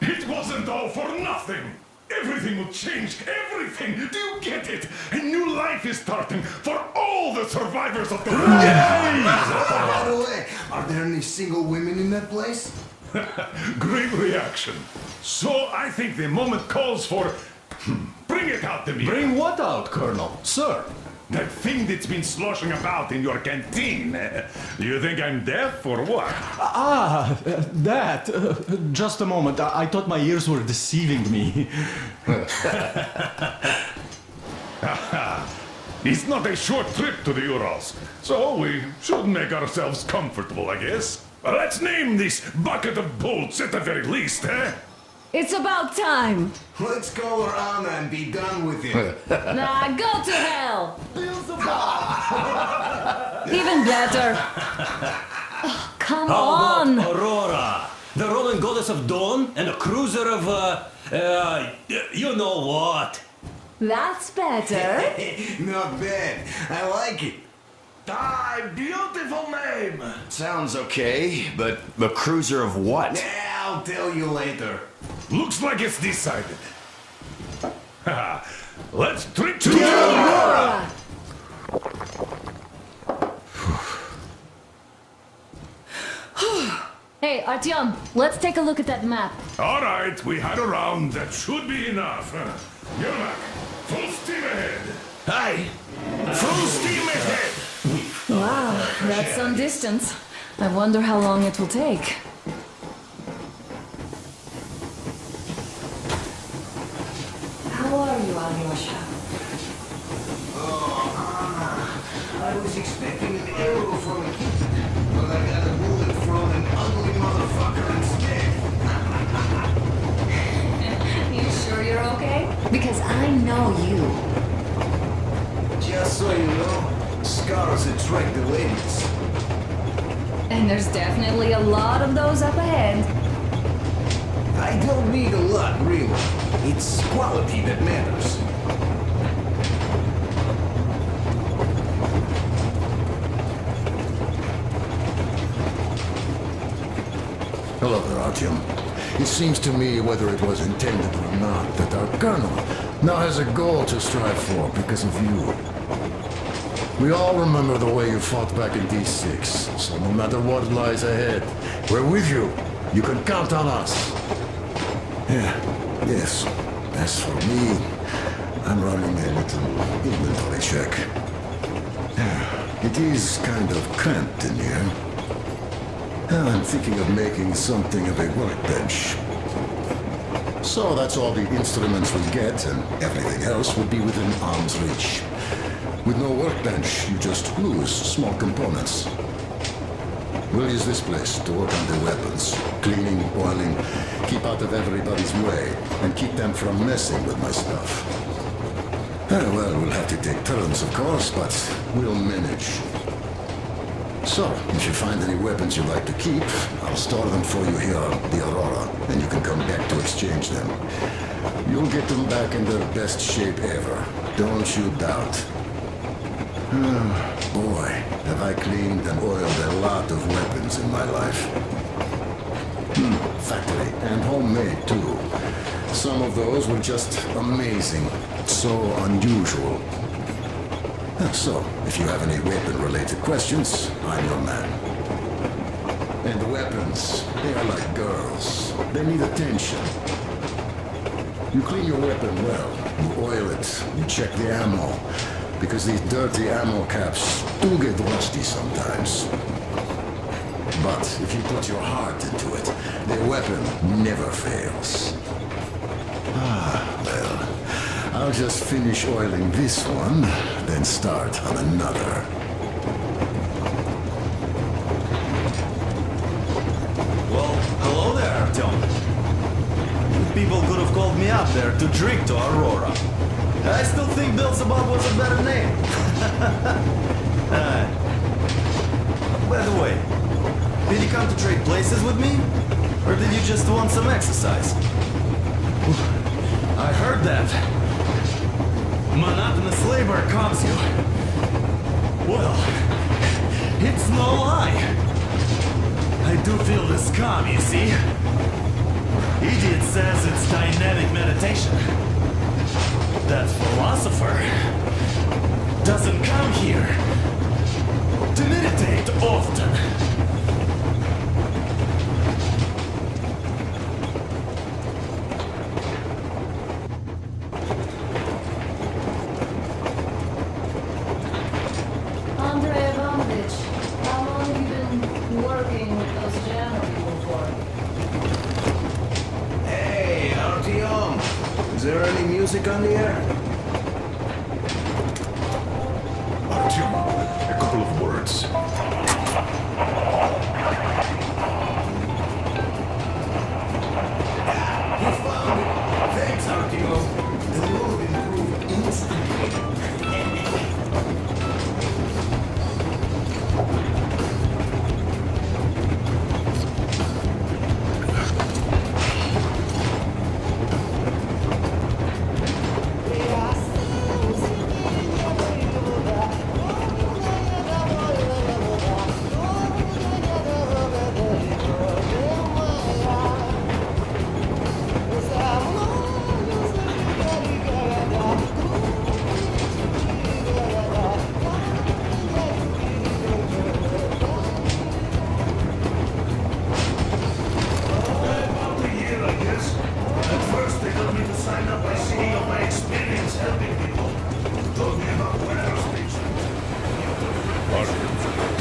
It wasn't all for nothing. Everything will change. Everything. Do you get it? A new life is starting for all the survivors of the war. By the way, are there any single women in that place? Great reaction. So I think the moment calls for... Bring it out to me. Bring what out, Colonel? Sir, That thing that's been sloshing about in your canteen. Do you think I'm deaf or what? That. Just a moment. I thought my ears were deceiving me. It's not a short trip to the Urals, so we should make ourselves comfortable, I guess. Let's name this bucket of bolts at the very least, eh? It's about time. Let's call her Anna and be done with it. Nah, go to hell. Even better. Oh, come on. Aurora, the Roman goddess of dawn and a cruiser of, you know what? That's better. Not bad. I like it. Beautiful name! Sounds okay, but a cruiser of what? Yeah, I'll tell you later. Looks like it's decided. Let's drink to Aurora. Hey, Artyom, let's take a look at that map. All right, we had a round. That should be enough. Yermak, full steam ahead. Aye! Full steam ahead! Wow, that's some distance. I wonder how long it will take. How are you, Alyosha? I was expecting an arrow from a kid, but I got a bullet from an ugly motherfucker instead. You sure you're okay? Because I know you. Just so you know, scars attract the ladies. And there's definitely a lot of those up ahead. I don't need a lot, really. It's quality that matters. Hello there, Artyom. It seems to me, whether it was intended or not, that our colonel now has a goal to strive for because of you. We all remember the way you fought back in D6, so no matter what lies ahead, we're with you. You can count on us. Yes. As for me, I'm running a little inventory check. It is kind of cramped in here. I'm thinking of making something of a workbench. So that's all the instruments we get, and everything else will be within arm's reach. With no workbench, you just lose small components. We'll use this place to work on the weapons. Cleaning, oiling, keep out of everybody's way, and keep them from messing with my stuff. Well, we'll have to take turns, of course, but we'll manage. So, if you find any weapons you'd like to keep, I'll store them for you here on the Aurora, and you can come back to exchange them. You'll get them back in their best shape ever. Don't you doubt. Boy, have I cleaned and oiled a lot of weapons in my life. Factory and homemade, too. Some of those were just amazing. So unusual. So, if you have any weapon-related questions, I'm your man. And the weapons, they are like girls. They need attention. You clean your weapon well. You oil it. You check the ammo. Because these dirty ammo caps do get rusty sometimes. But if you put your heart into it, the weapon never fails. Well, I'll just finish oiling this one, then start on another. Well, hello there, Artyom. People could have called me up there to drink to Aurora. I still think Beelzebub was a better name. By the way, did you come to trade places with me? Or did you just want some exercise? I heard that. Monotonous labor calms you. Well, it's no lie. I do feel this calm, you see. Idiot says it's dynamic meditation. That philosopher doesn't come here to meditate often. working with those jam people for? Hey, Artyom! Is there any music on the air? Artyom, a couple of words. You found it. Thanks, Artyom. The road improved instantly.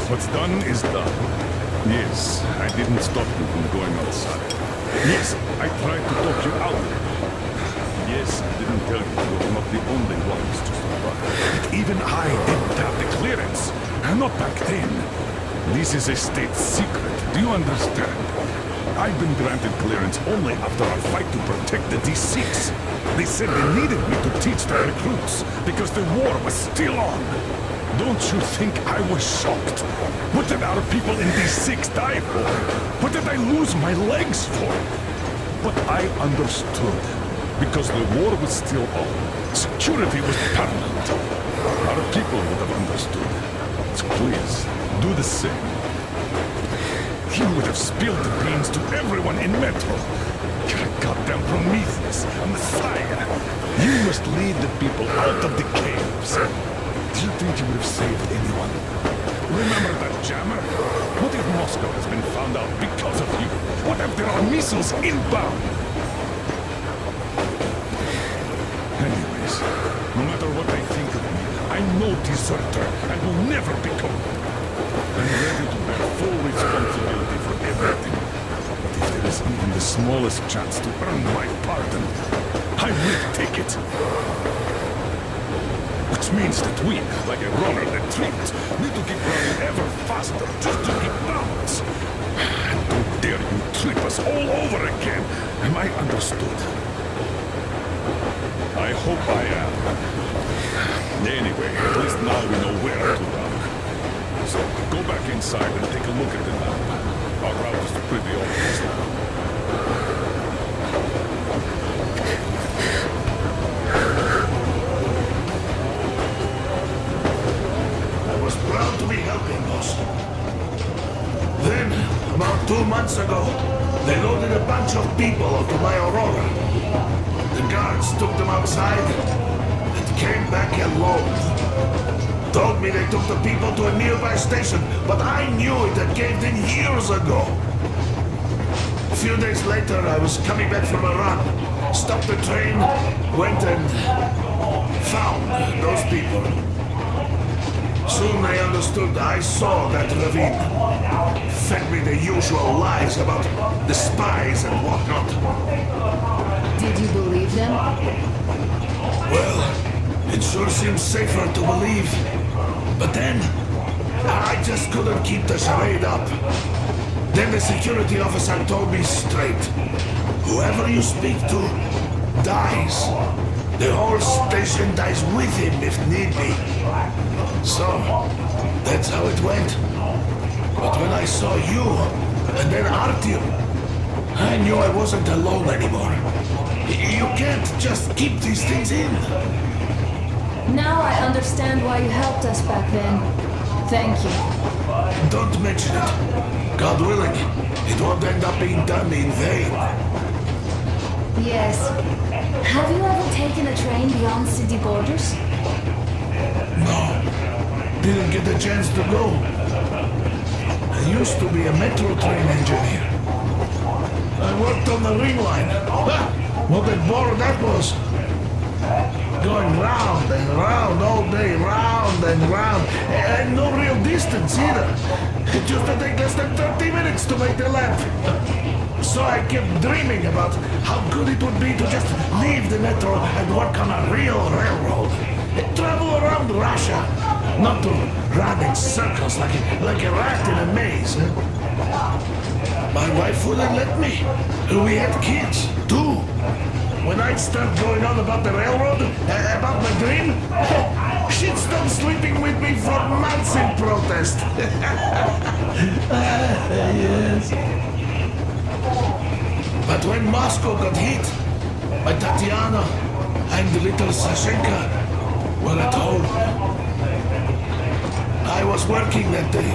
What's done is done. Yes, I didn't stop you from going outside. Yes, I tried to talk you out of it. Yes, I didn't tell you you were not the only ones to survive. But even I didn't have the clearance. Not back then. This is a state secret. Do you understand? I've been granted clearance only after our fight to protect the D6. They said they needed me to teach the recruits because the war was still on. Don't you think I was shocked? What did our people in D6 die for? What did I lose my legs for? But I understood. Because the war was still on. Security was paramount. Our people would have understood. So please, do the same. You would have spilled the beans to everyone in Metro. You're a goddamn Prometheus, a Messiah. You must lead the people out of the caves. Do you think you would have saved anyone? Remember that jammer? What if Moscow has been found out because of you? What if there are missiles inbound? Anyways, no matter what they think of me, I'm no deserter and will never become one. I'm ready to bear full responsibility for everything. But if there is even the smallest chance to earn my pardon, I will take it. Which means that we, like a runner that tripped, need to keep running ever faster just to keep balance. And don't dare you trip us all over again. Am I understood? I hope I am. Anyway, at least now we know where to run. So, go back inside and take a look at the map. Our route is pretty obvious now. I was proud to be helping, boss. Then, about 2 months ago, they loaded a bunch of people onto my Aurora. The guards took them outside and came back alone. Told me they took the people to a nearby station, but I knew it had caved in years ago. A few days later, I was coming back from a run. Stopped the train, went and found those people. Soon I understood. I saw that ravine. Fed me the usual lies about the spies and whatnot. Did you believe them? Well, it sure seems safer to believe. But then, I just couldn't keep the charade up. Then the security officer told me straight. Whoever you speak to dies. The whole station dies with him if need be. So, that's how it went. But when I saw you, and then Artyom, I knew I wasn't alone anymore. You can't just keep these things in. Now I understand why you helped us back then. Thank you. Don't mention it. God willing, it won't end up being done in vain. Yes. Have you ever taken a train beyond city borders? No. Didn't get a chance to go. I used to be a metro train engineer. I worked on the ring line. What a bore that was. Going round and round all day, round and round. And no real distance either. It used to take less than 30 minutes. plans to make the lamp. So I kept dreaming about how good it would be to just leave the metro and work on a real railroad. Travel around Russia, not to run in circles like a rat in a maze. My wife wouldn't let me. We had kids, too. When I'd start going on about the railroad, about my dream, she'd stop sleeping with me for months in protest. Yes. But when Moscow got hit, my Tatiana and the little Sashenka were at home. I was working that day.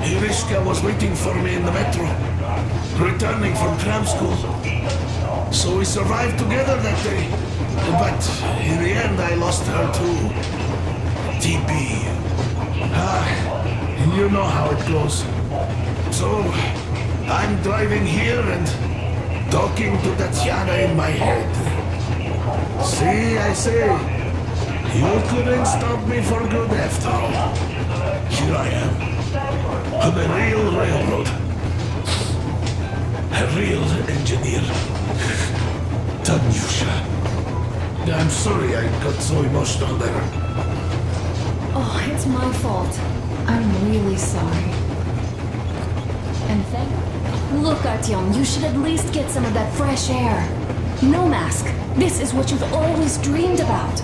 Irishka was waiting for me in the metro, returning from cram school. So we survived together that day. But in the end, I lost her too. TB. You know how it goes. So I'm driving here and talking to Tatiana in my head. See, I say, you couldn't stop me for good after all. Here I am, on a real railroad. A real engineer. Tanyusha. I'm sorry I got so emotional there. Oh, it's my fault. I'm really sorry. And look, Artyom, you should at least get some of that fresh air. No mask. This is what you've always dreamed about.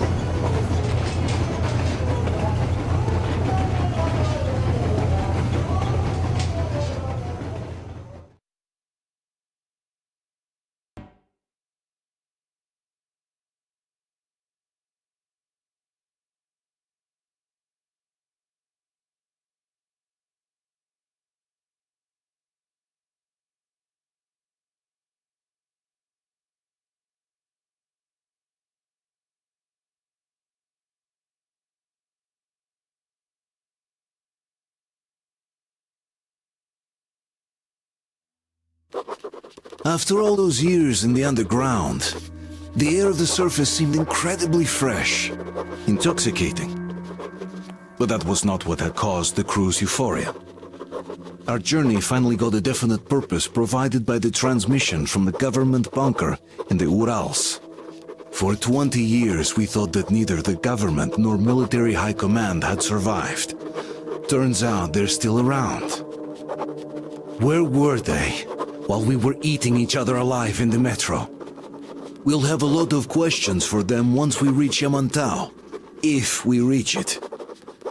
After all those years in the underground, the air of the surface seemed incredibly fresh, intoxicating. But that was not what had caused the crew's euphoria. Our journey finally got a definite purpose provided by the transmission from the government bunker in the Urals. For 20 years we thought that neither the government nor military high command had survived. Turns out they're still around. Where were they while we were eating each other alive in the metro? We'll have a lot of questions for them once we reach Yamantau, if we reach it.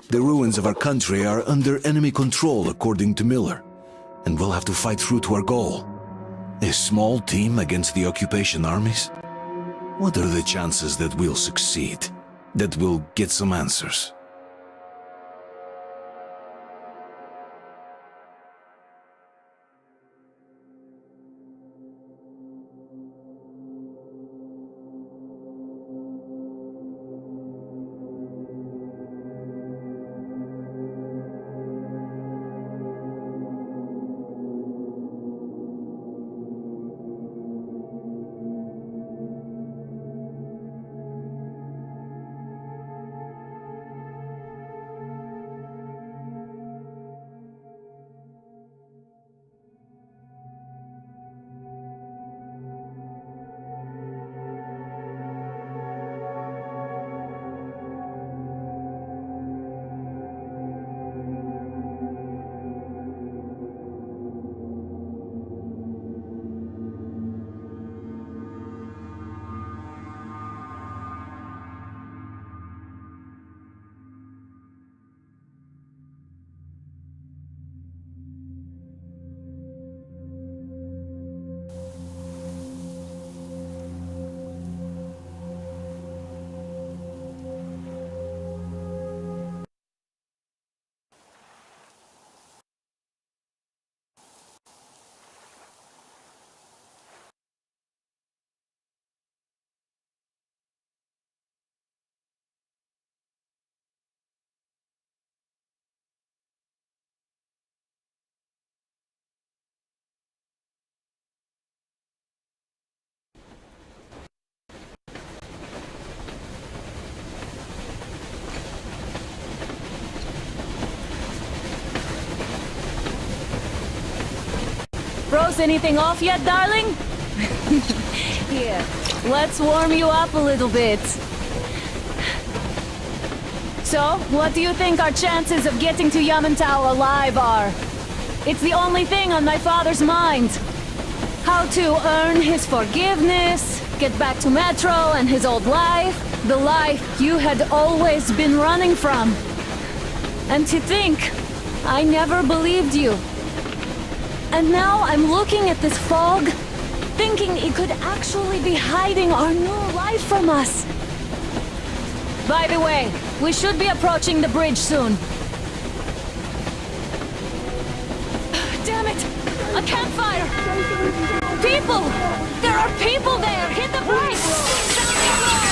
The ruins of our country are under enemy control, according to Miller, and we'll have to fight through to our goal. A small team against the occupation armies? What are the chances that we'll succeed, that we'll get some answers? Froze anything off yet, darling? Here, let's warm you up a little bit. So, what do you think our chances of getting to Yamantau alive are? It's the only thing on my father's mind. How to earn his forgiveness, get back to Metro and his old life. The life you had always been running from. And to think, I never believed you. And now I'm looking at this fog, thinking it could actually be hiding our new life from us. By the way, we should be approaching the bridge soon. Damn it! A campfire! People! There are people there! Hit the brakes! Sound the alarm!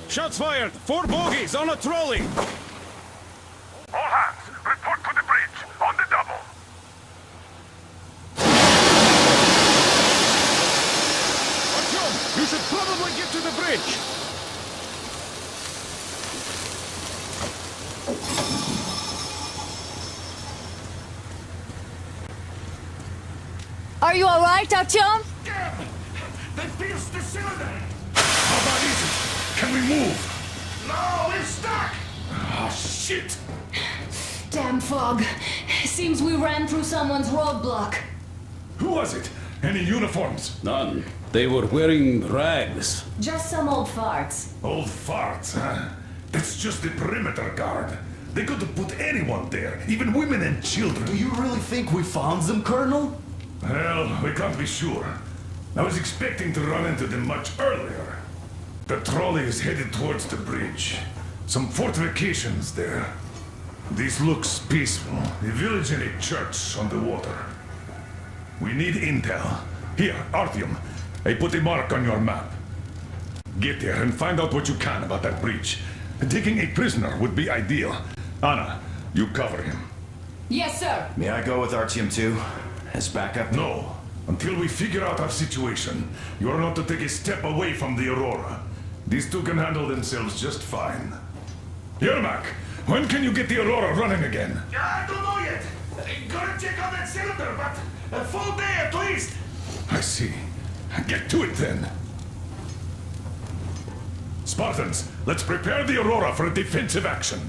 Shots fired! 4 bogies on a trolley! All hands, report to the bridge, on the double. Artyom, you should probably get to the bridge! Are you alright, Artyom? They pierced the cylinder! How about easy? Can we move? No, we're stuck! Ah, shit! Damn fog. Seems we ran through someone's roadblock. Who was it? Any uniforms? None. They were wearing rags. Just some old farts. Old farts, huh? That's just the perimeter guard. They could have put anyone there, even women and children. Do you really think we found them, Colonel? Well, we can't be sure. I was expecting to run into them much earlier. The trolley is headed towards the bridge. Some fortifications there. This looks peaceful. A village and a church on the water. We need intel. Here, Artyom. I put a mark on your map. Get there and find out what you can about that bridge. Taking a prisoner would be ideal. Anna, you cover him. Yes, sir. May I go with Artyom too? As backup? No. Until we figure out our situation, you are not to take a step away from the Aurora. These two can handle themselves just fine. Yermak, when can you get the Aurora running again? I don't know yet. Gotta check on that cylinder, but a full day at least. I see. Get to it then. Spartans, let's prepare the Aurora for a defensive action.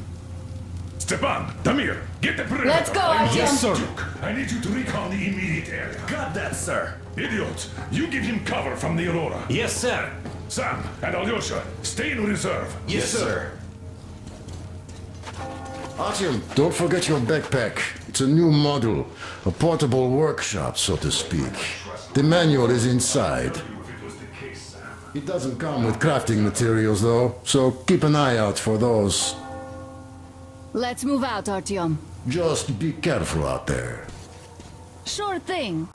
Stepan, Damir, get the perimeter. Let's go, Artyom. Yes, sir. Duke, I need you to recon the immediate area. Got that, sir. Idiot, you give him cover from the Aurora. Yes, sir. Sam and Alyosha, stay in reserve. Yes, sir. Artyom, don't forget your backpack. It's a new model. A portable workshop, so to speak. The manual is inside. It doesn't come with crafting materials, though, so keep an eye out for those. Let's move out, Artyom. Just be careful out there. Sure thing.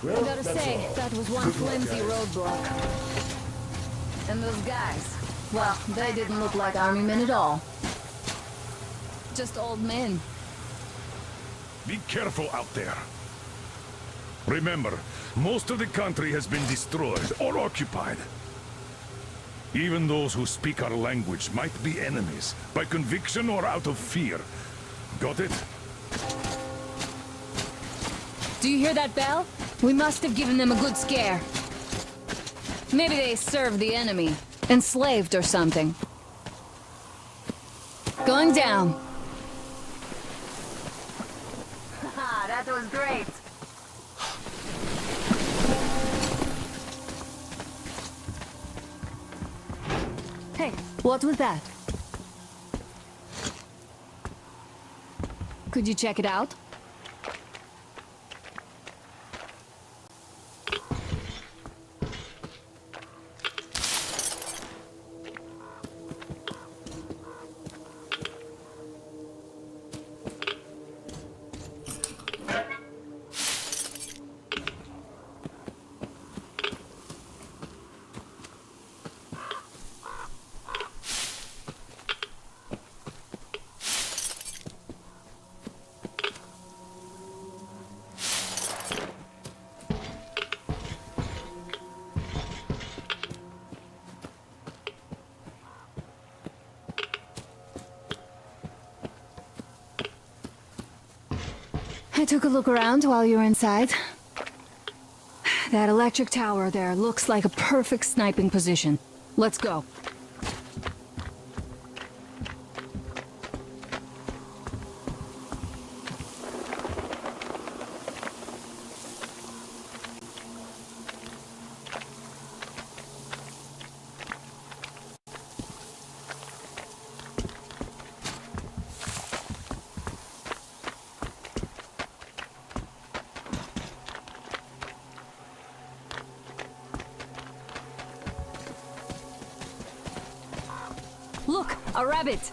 I gotta say, that was one flimsy roadblock. And those guys, well, they didn't look like army men at all. Just old men. Be careful out there. Remember, most of the country has been destroyed or occupied. Even those who speak our language might be enemies, by conviction or out of fear. Got it? Do you hear that bell? We must have given them a good scare. Maybe they served the enemy. Enslaved or something. Going down. Haha, that was great. Hey, what was that? Could you check it out? I took a look around while you were inside. That electric tower there looks like a perfect sniping position. Let's go. Look, a rabbit!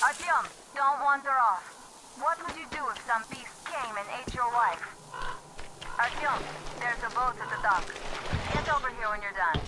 Artyom, don't wander off. What would you do if some beast came and ate your wife? Artyom, there's a boat at the dock. Get over here when you're done.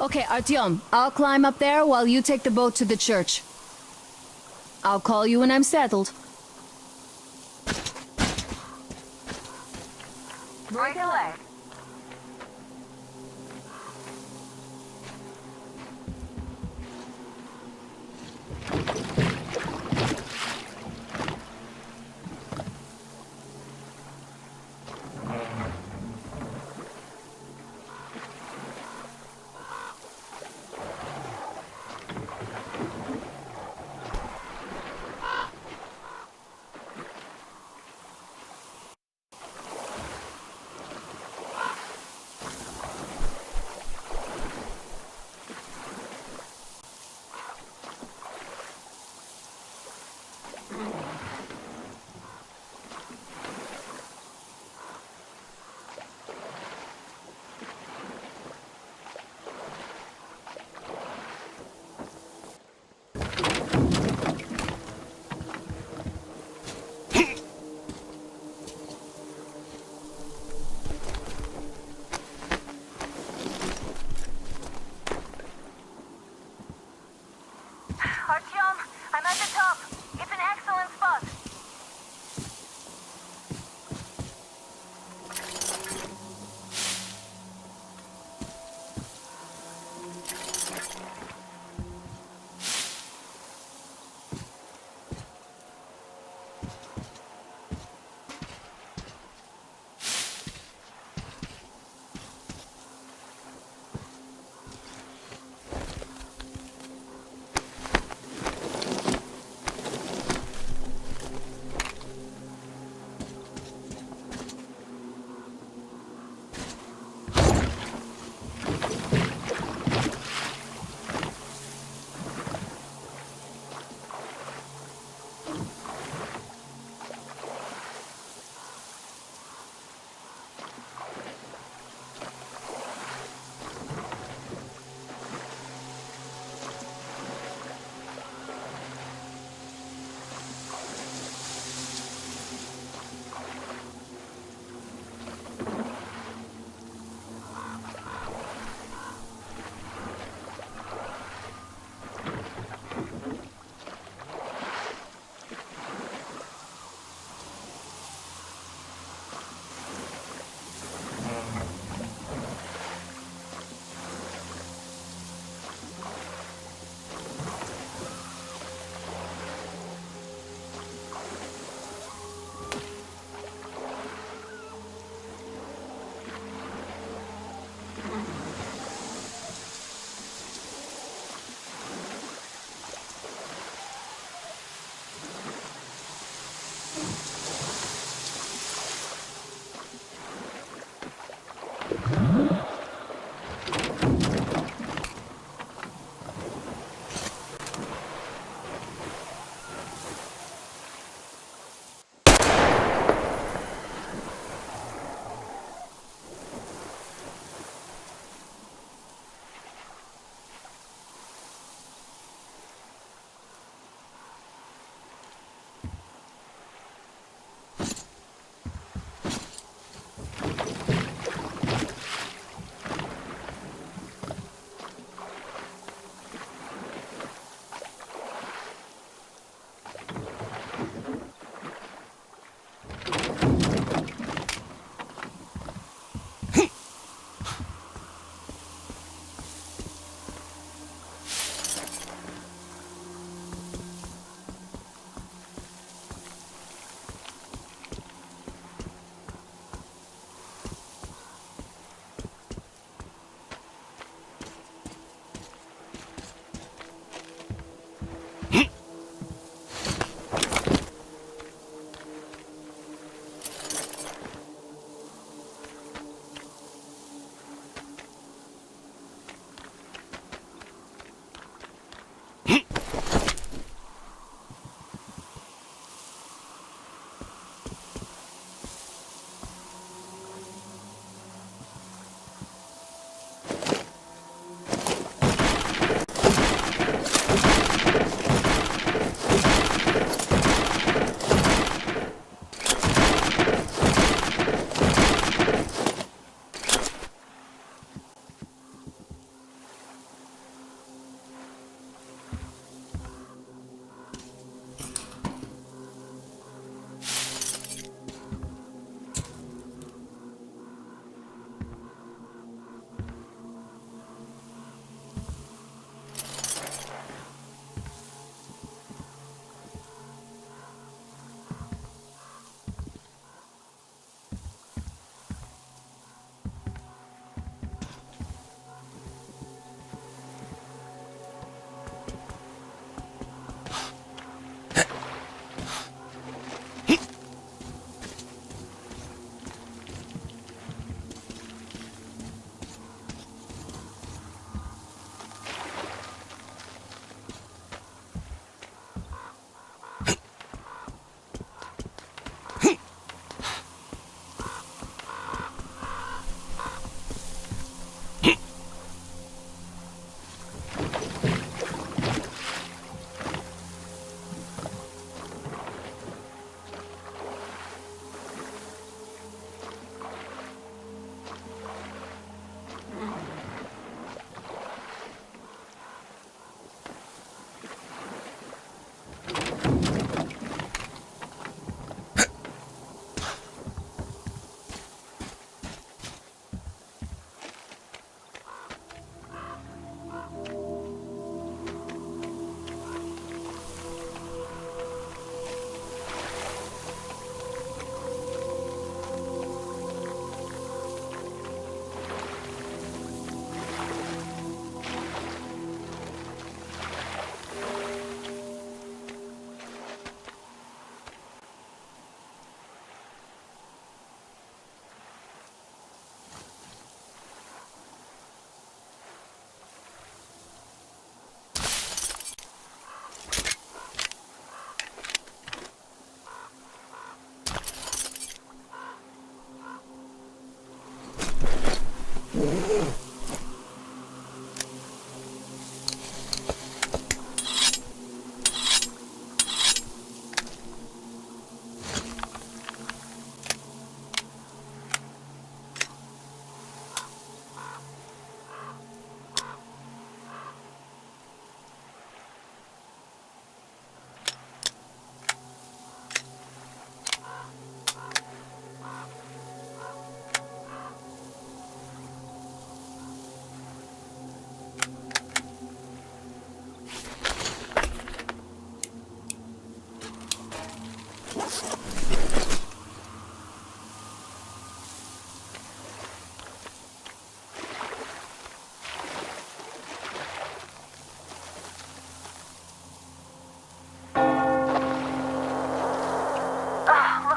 Okay, Artyom, I'll climb up there while you take the boat to the church. I'll call you when I'm settled. Break a leg.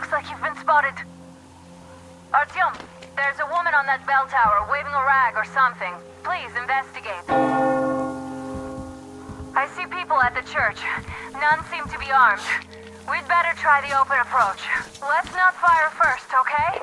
Looks like you've been spotted. Artyom, there's a woman on that bell tower waving a rag or something. Please investigate. I see people at the church. None seem to be armed. We'd better try the open approach. Let's not fire first, okay?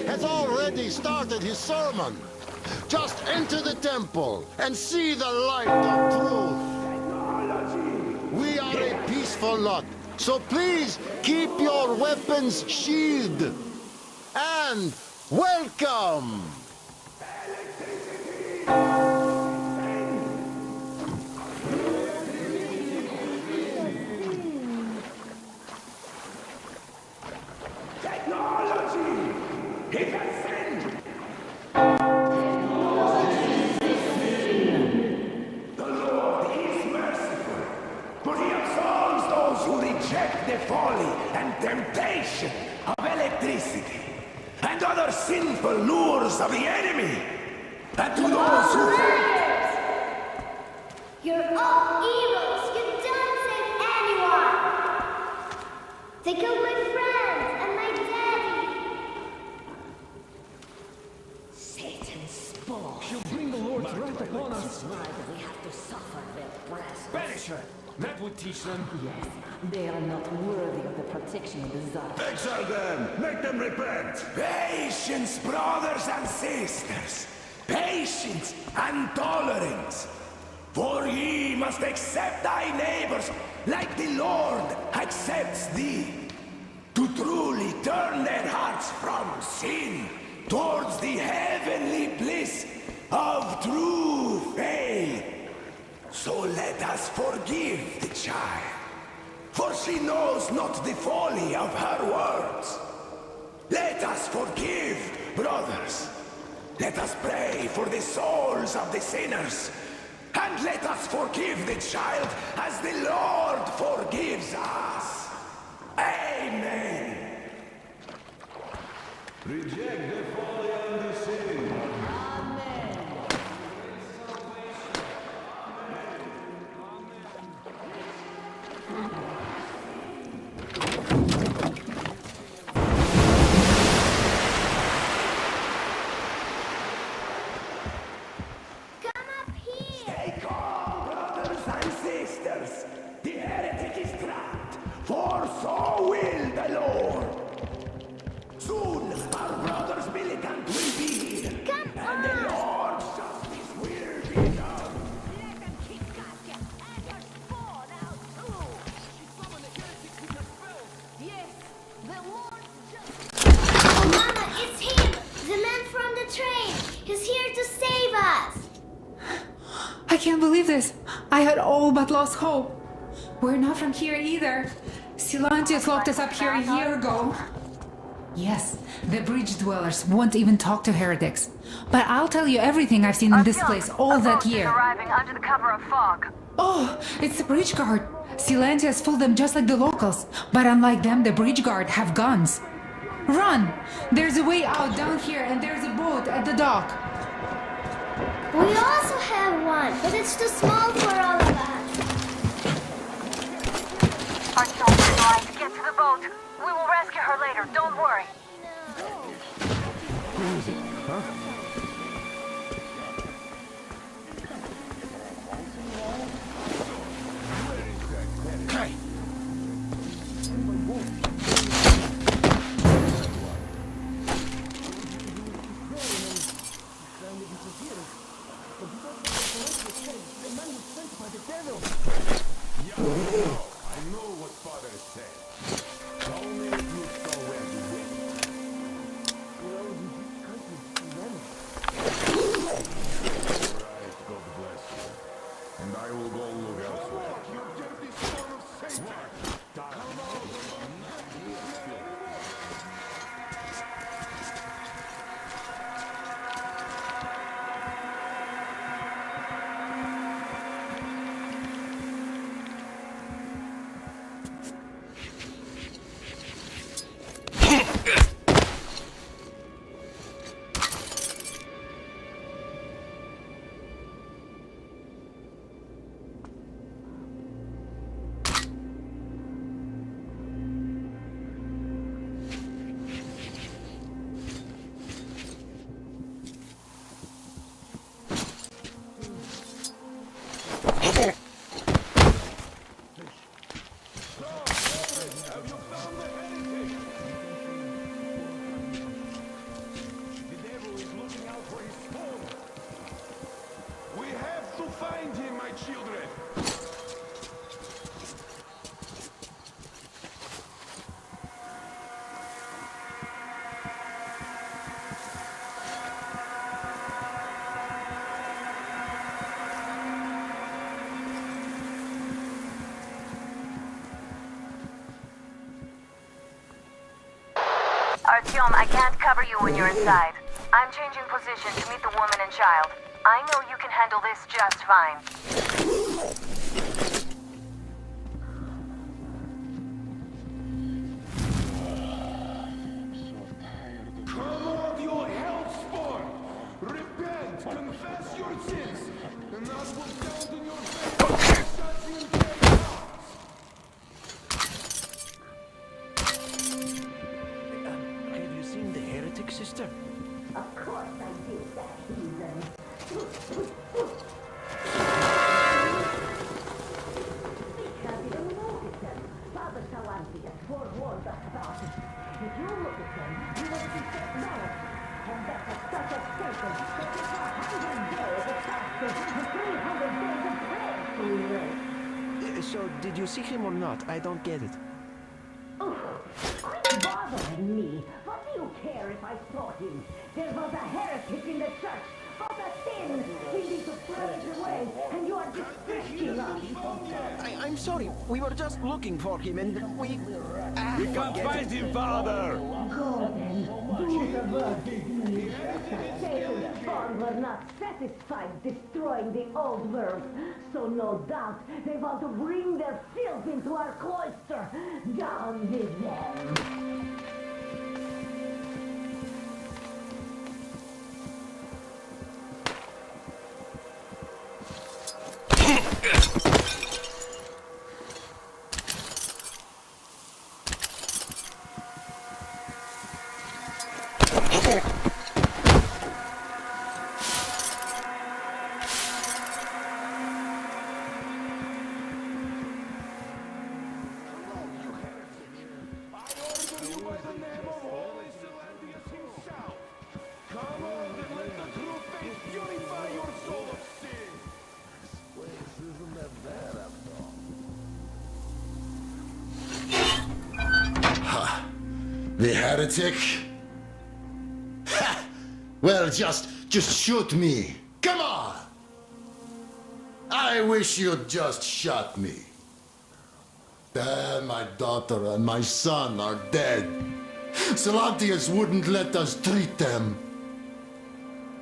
Has already started his sermon. Just enter the temple and see the light of truth. We are a peaceful lot, so please keep your weapons sheathed. And welcome! of the enemy! And to those who... You're all evils! You don't save anyone! They killed my friends and my daddy! Satan's spawn. She'll bring the Lord's wrath upon us. That's why we have to suffer their presence. Banish her. That would teach them. Yes, they are not worthy of the protection of the Tsar. Exile them! Make them repent! Patience, brothers and sisters! Patience and tolerance! For ye must accept thy neighbors like the Lord accepts thee. To truly turn their hearts from sin towards the heavenly bliss of true faith. So let us forgive the child, for she knows not the folly of her words. Let us forgive, brothers. Let us pray for the souls of the sinners. And let us forgive the child as the Lord forgives us. Amen. Reject the folly and the sin. For so will the Lord. Soon our brothers militant will be here. And the Lord's justice will be done. Let them kick Katya and your spawn out too! She summoned the heretics with her spells! Yes, the Lord's justice... Oh, Mama, it's him! The man from the train! He's here to save us! I can't believe this. I had all but lost hope. We're not from here either. Silantius locked us up here a year ago. Yes, the bridge dwellers won't even talk to heretics. But I'll tell you everything I've seen in this place all that year. Arriving under the cover of fog. Oh, it's the bridge guard. Silantius fooled them just like the locals. But unlike them, the bridge guard have guns. Run! There's a way out down here and there's a boat at the dock. We also have one, but it's too small for all of us. Our soldiers line. Get to the boat. We will rescue her later. Don't worry. Who is it? Huh? Hey! I know what Father said. Only if you saw where we went. Right, God bless you. And I will go look elsewhere. You dirty son of Satan! Artyom, I can't cover you when you're inside. I'm changing position to meet the woman and child. I know you can handle this just fine. Come on, you hellspawn! your sins, and that will count in your favor. Have you seen the heretic, sister? Of course I did, that heathen. Because you don't notice them. Father Salantius forewarned us about it. If you look at them, you will be set mad. And that's a such a statement that it's 100 days of fasting and 300 days of prayer we read. So, did you see him or not? I don't get it. Quit bothering me. What do you care if I saw him? There was a heretic in the church. What a sin! We need to throw it away, and you are distracting us. I'm sorry. We were just looking for him, and we can't find him, Father! Go then. Do the work. Satan's spawn were not satisfied destroying the old world, so no doubt they want to bring their filth into our cloister. Down with them. The heretic? Ha! Well, just shoot me. Come on! I wish you'd just shot me. Then my daughter and my son are dead. Salantius wouldn't let us treat them.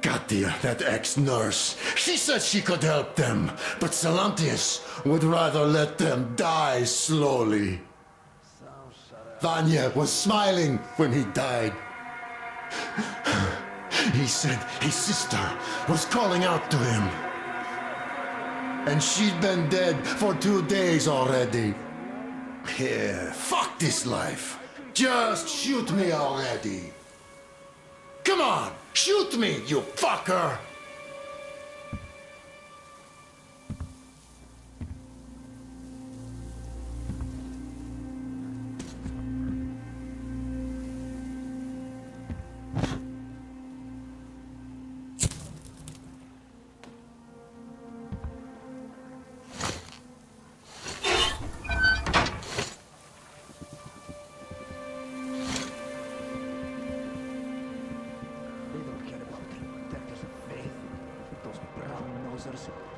Katia, that ex-nurse, she said she could help them, but Salantius would rather let them die slowly. Vanya was smiling when he died. He said his sister was calling out to him. And she'd been dead for 2 days already. Yeah, fuck this life. Just shoot me already. Come on, shoot me, you fucker!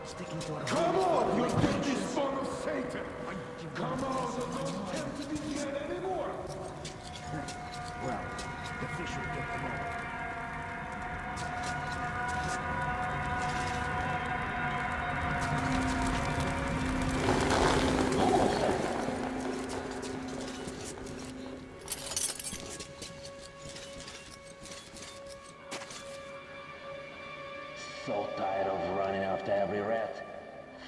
Sticking to our Come on, you dirty son of Satan! Come on, don't tempt me yet anymore! Well, the fish will get them all. So tired of running after every rat.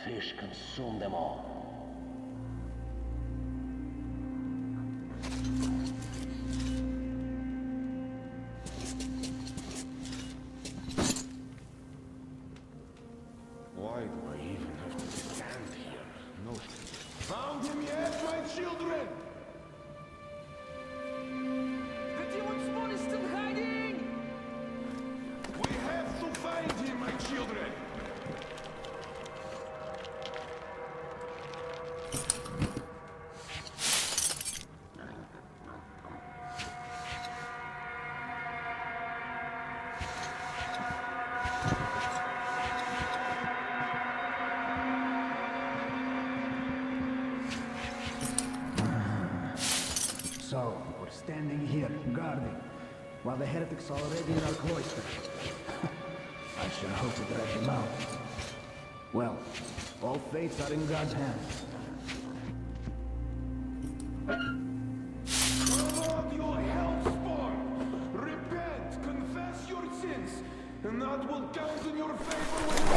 Fish consume them all. Why do I even have to stand here? No. Found him yet, my children? The demon spawn is still hiding! We have to find him, my children! So, we're standing here, guarding, while the heretic's already in our cloister. I sure hope to drag him out. Well, all fates are in God's hands. Come on, you hellspawn! Repent, confess your sins, and that will count in your favor when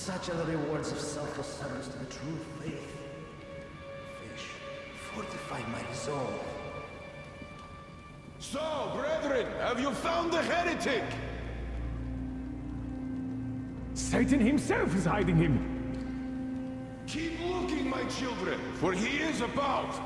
Such are the rewards of selfless service to the true faith. Fish, fortify my resolve. So, brethren, have you found the heretic? Satan himself is hiding him. Keep looking, my children, for he is about.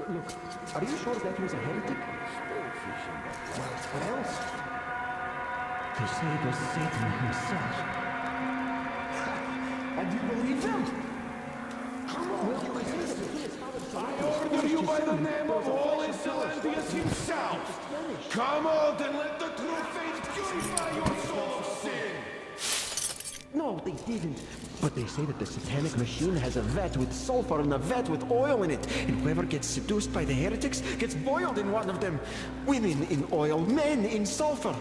Look, are you sure that was a heretic? Well, what else? They say it was Satan himself. And you believe them? Come on, I order you by the name of Holy Celandius himself. Come out and let the true faith purify your soul of sin. No, they didn't. But they say that the satanic machine has a vat with sulfur and a vat with oil in it. And whoever gets seduced by the heretics gets boiled in one of them. Women in oil, men in sulfur.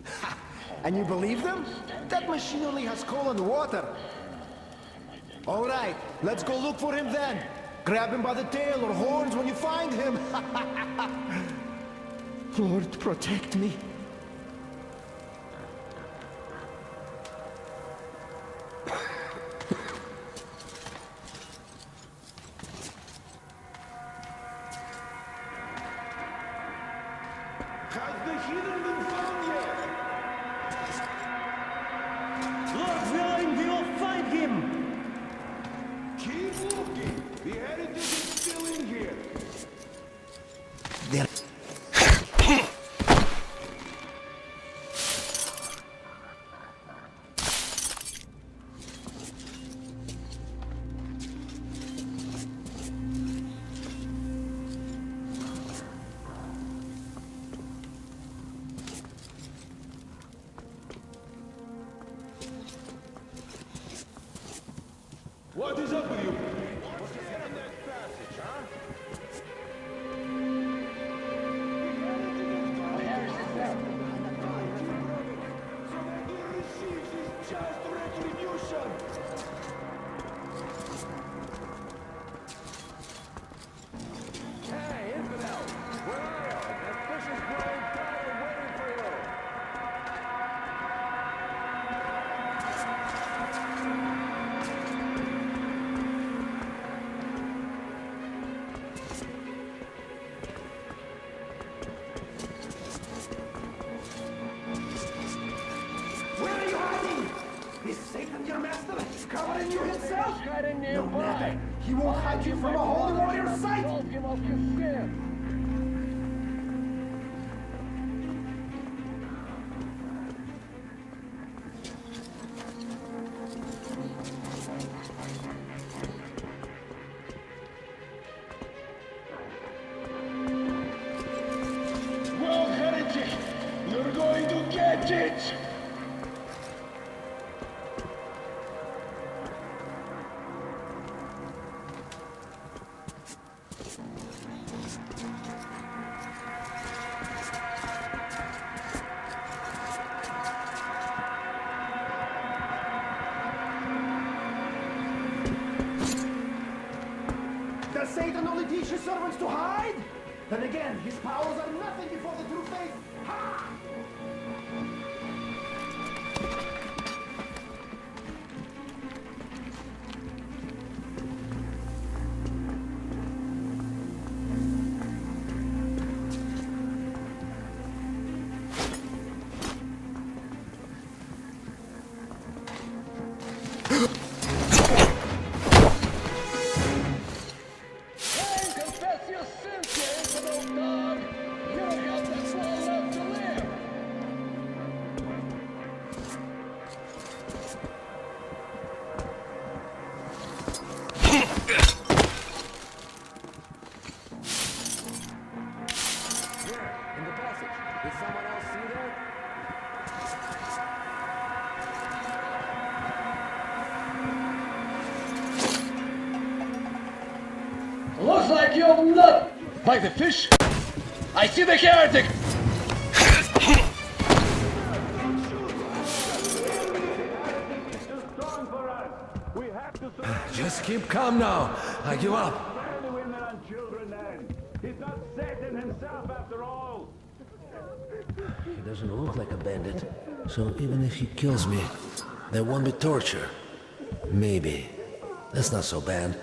Ha! And you believe them? That machine only has coal and water. All right, let's go look for him then. Grab him by the tail or horns when you find him. Lord, protect me. Has the heathen been found yet? Lord willing, we will find him! Keep looking. The heretic is still in here. There. What is up with you? What's there in that passage, huh? So that he receives his just retribution. Hey, infidel! Where are you? That fish is growing tired waiting for you! Where are you hiding? Is Satan your master? Covered in you himself? No matter. He won't hide you from a holy warrior's sight. Rob him of his skin! Well, heretic, you're going to get it. Does Satan only teach his servants to hide? Then again, his powers are nothing before the true faith. Ha! Confess your sins, you infidel dog! You don't have that long left to live! Here, in the passage. Did someone else see that? Like the fish? I see the heretic! Just keep calm now. I give up. The women and children then. He's not Satan himself after all. He doesn't look like a bandit, so even if he kills me, there won't be torture. Maybe. That's not so bad.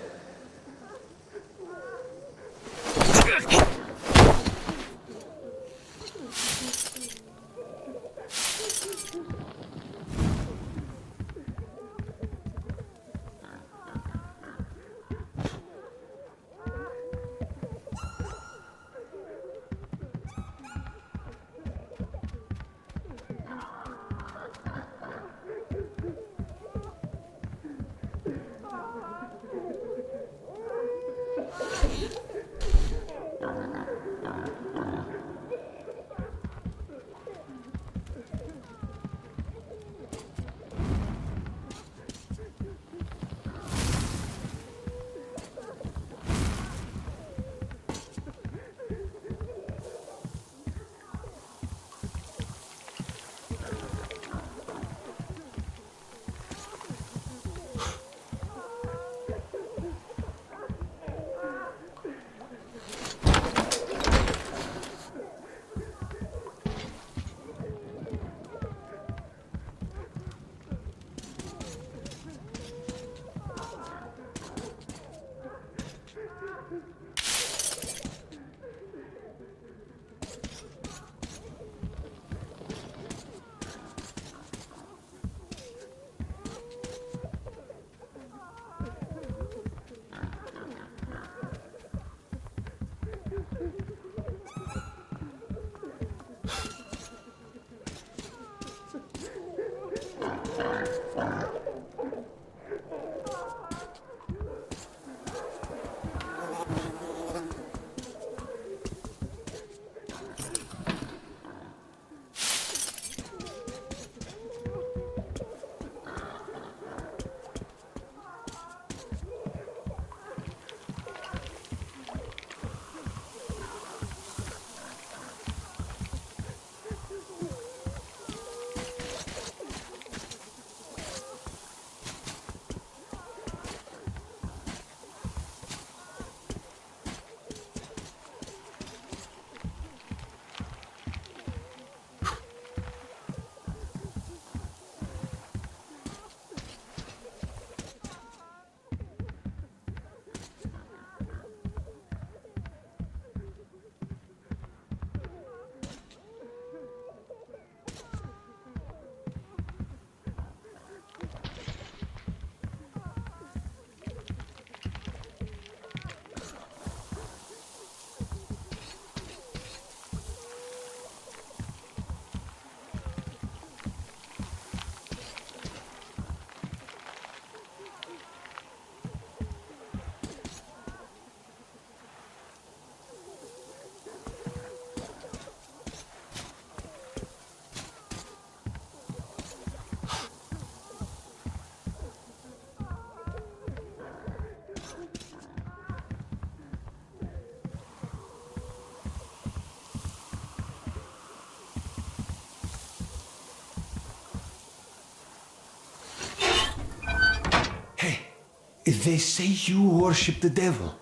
They say you worship the devil.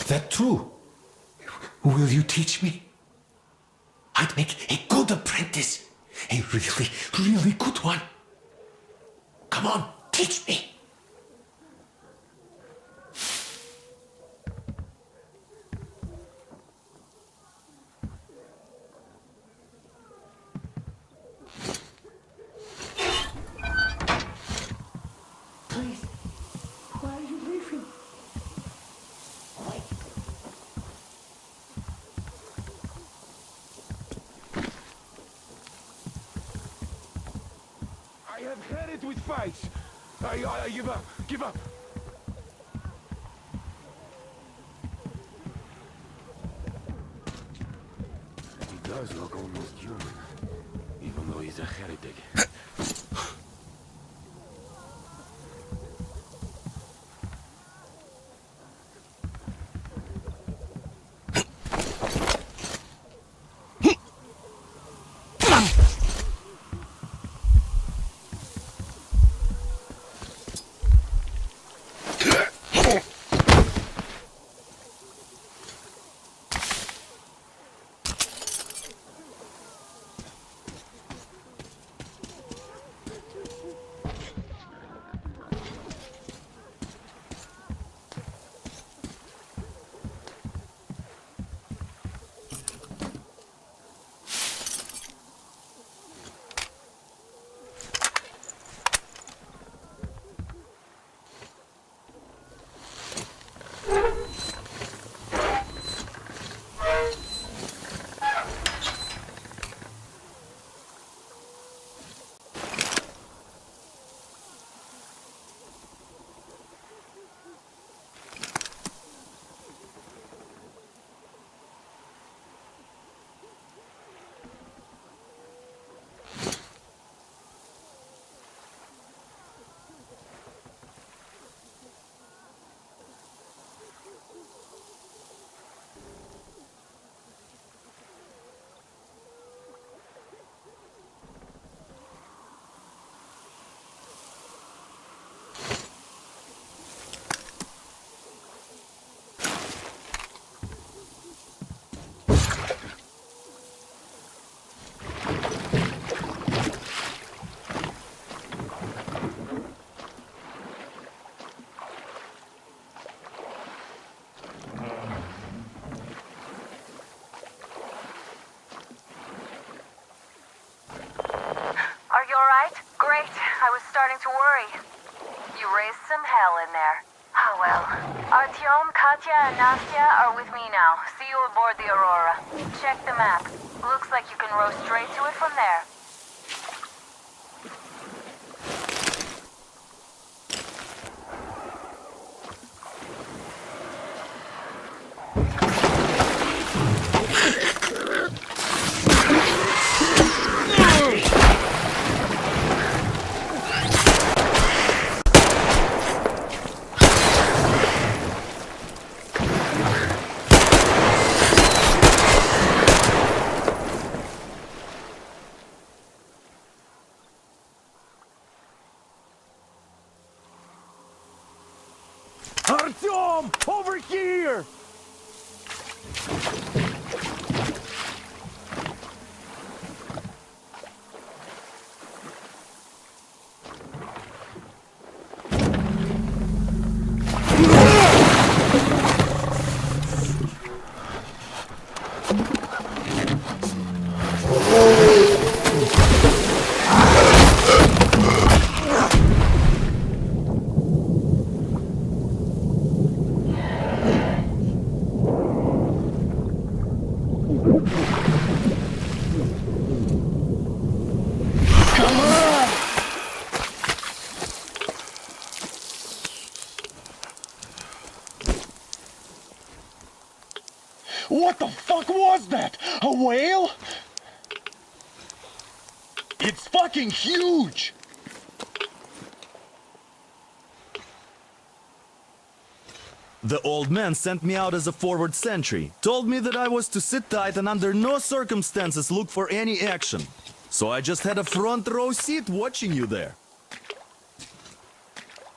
That true? Will you teach me? I'd make a good apprentice. A really, really good one. Come on, teach me. I have had it with fights. I give up. Give up. He does look almost human, even though he's a heretic. worry. You raised some hell in there. Oh well. Artyom, Katya, and Nastya are with me now. See you aboard the Aurora. Check the map. Looks like you can row straight to it from there. Artyom! Over here! What the fuck was that? A whale? It's fucking huge! The old man sent me out as a forward sentry. Told me that I was to sit tight and under no circumstances look for any action. So I just had a front row seat watching you there.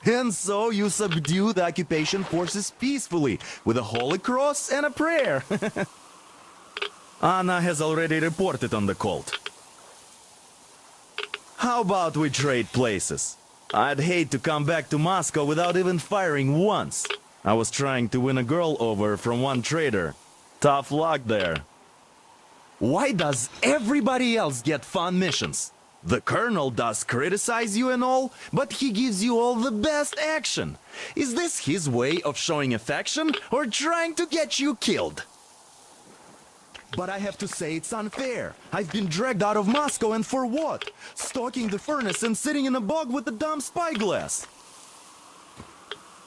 And so you subdue the occupation forces peacefully with a holy cross and a prayer. Anna has already reported on the cult. How about we trade places? I'd hate to come back to Moscow without even firing once. I was trying to win a girl over from one trader. Tough luck there. Why does everybody else get fun missions? The colonel does criticize you and all, but he gives you all the best action. Is this his way of showing affection or trying to get you killed? But I have to say it's unfair. I've been dragged out of Moscow, and for what? Stalking the furnace and sitting in a bog with a dumb spyglass.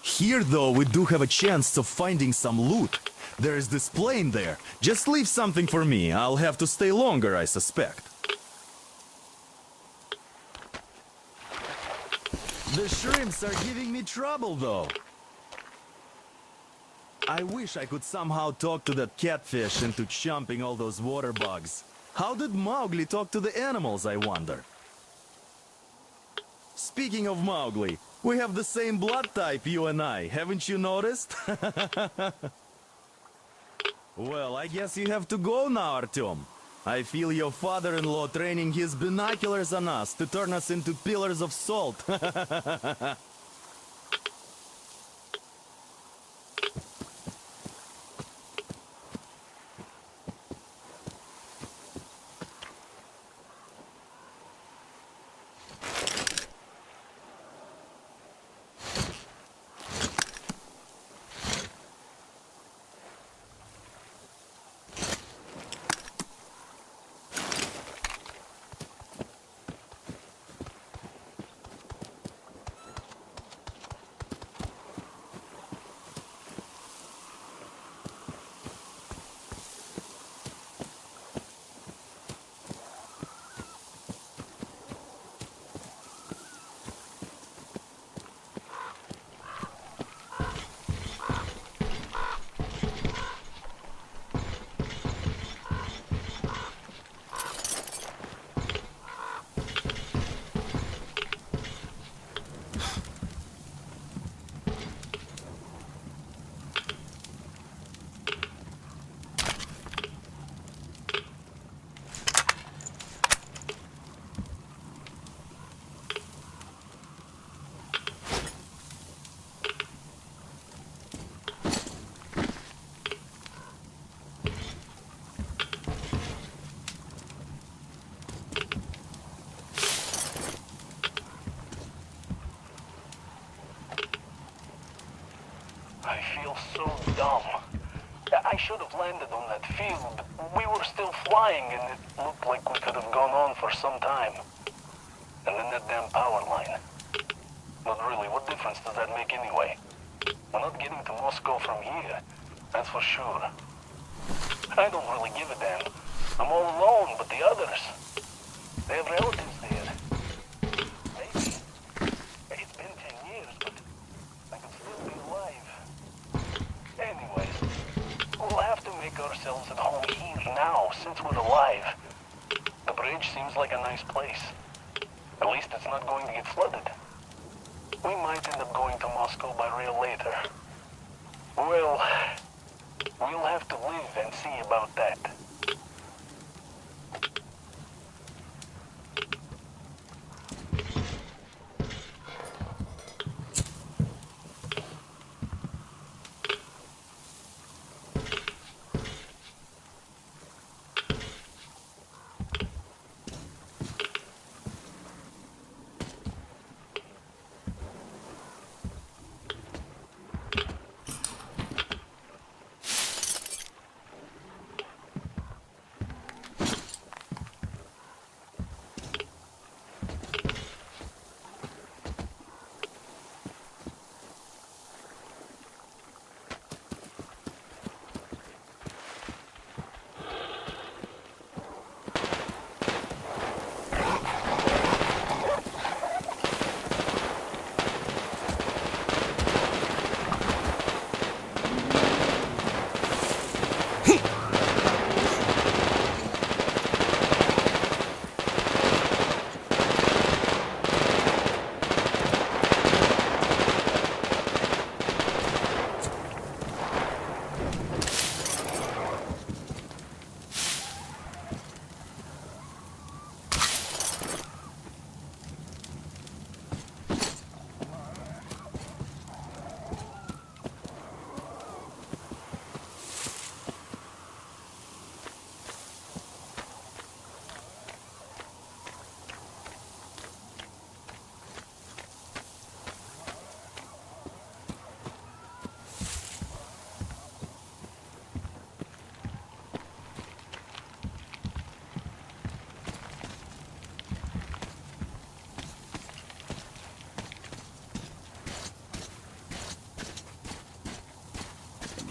Here, though, we do have a chance of finding some loot. There is this plane there. Just leave something for me. I'll have to stay longer, I suspect. The shrimps are giving me trouble, though. I wish I could somehow talk to that catfish into chomping all those water bugs. How did Mowgli talk to the animals, I wonder? Speaking of Mowgli, we have the same blood type, you and I. Haven't you noticed? Well, I guess you have to go now, Artyom. I feel your father-in-law training his binoculars on us to turn us into pillars of salt. so dumb. I should have landed on that field, but we were still flying and it looked like we could have gone on for some time. And then that damn power line. But really, what difference does that make anyway? We're not getting to Moscow from here, that's for sure. I don't really give a damn. I'm all alone, but the others, they have relatives there. Maybe. It's been 10 years, but I could still be alive. Anyways, we'll have to make ourselves at home here now, since we're alive. The bridge seems like a nice place. At least it's not going to get flooded. We might end up going to Moscow by rail later. Well, we'll have to live and see about that.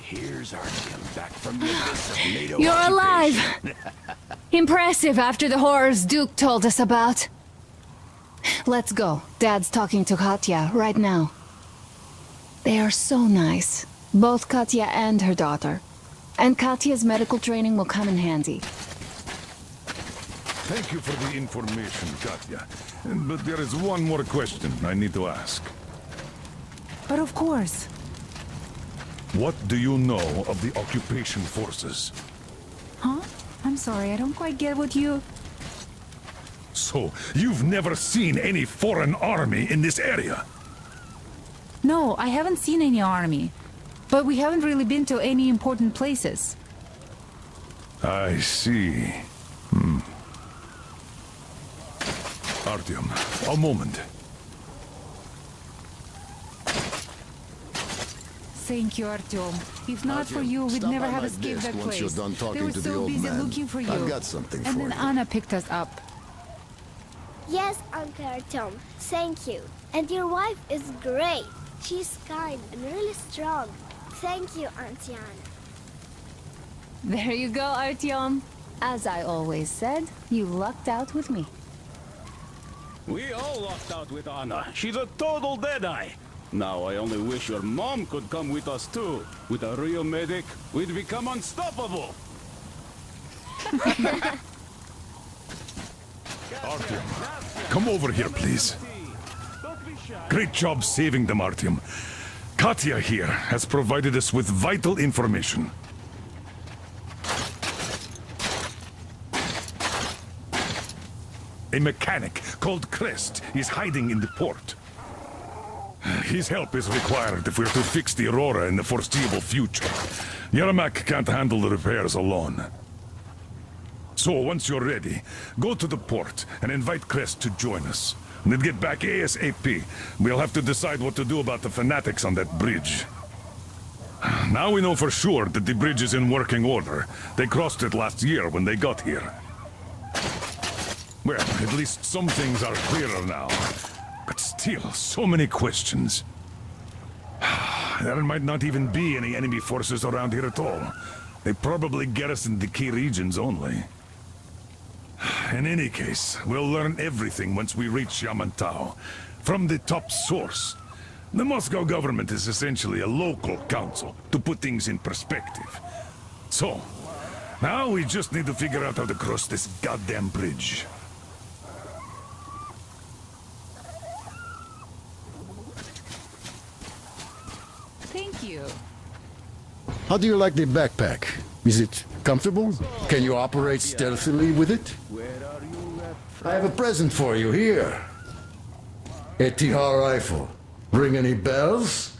Here's Artyom back from the abyss of NATO You're occupation. alive! Impressive after the horrors Duke told us about. Let's go. Dad's talking to Katya right now. They are so nice. Both Katya and her daughter. And Katya's medical training will come in handy. Thank you for the information, Katya. But there is one more question I need to ask. But of course. What do you know of the occupation forces? Huh? I'm sorry, I don't quite get what you... So, you've never seen any foreign army in this area? No, I haven't seen any army. But we haven't really been to any important places. I see. Artyom, a moment. Thank you, Artyom. If not for you, we'd stop never by have my escaped desk that once place. you're done talking They were to the so old busy man. looking for you. I've got something and for then you. Anna picked us up. Yes, Uncle Artyom. Thank you. And your wife is great. She's kind and really strong. Thank you, Auntie Anna. There you go, Artyom. As I always said, you lucked out with me. We all lucked out with Anna. She's a total deadeye. Now I only wish your mom could come with us too. With a real medic, we'd become unstoppable. Artyom, come over here, please. Great job saving them, Artyom. Katya here has provided us with vital information. A mechanic called Crest is hiding in the port. His help is required if we're to fix the Aurora in the foreseeable future. Yermak can't handle the repairs alone. So, once you're ready, go to the port and invite Crest to join us. And then get back ASAP. We'll have to decide what to do about the fanatics on that bridge. Now we know for sure that the bridge is in working order. They crossed it last year when they got here. Well, at least some things are clearer now. But still, so many questions. There might not even be any enemy forces around here at all. They probably garrison the key regions only. In any case, we'll learn everything once we reach Yamantau. From the top source. The Moscow government is essentially a local council, to put things in perspective. So, now we just need to figure out how to cross this goddamn bridge. Thank you. How do you like the backpack? Is it comfortable? Can you operate stealthily with it? I have a present for you here. A TR rifle. Ring any bells?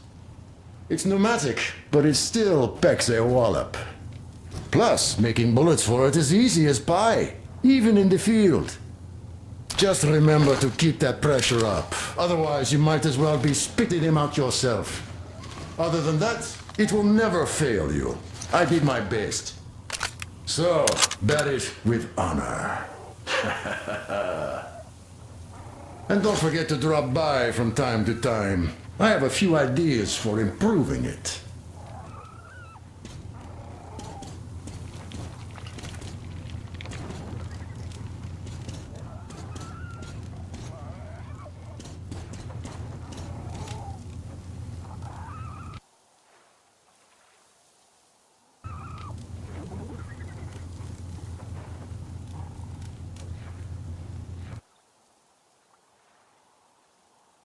It's pneumatic, but it still packs a wallop. Plus, making bullets for it is easy as pie, even in the field. Just remember to keep that pressure up. Otherwise, you might as well be spitting him out yourself. Other than that, it will never fail you. I did my best. So, bear it with honor. And don't forget to drop by from time to time. I have a few ideas for improving it.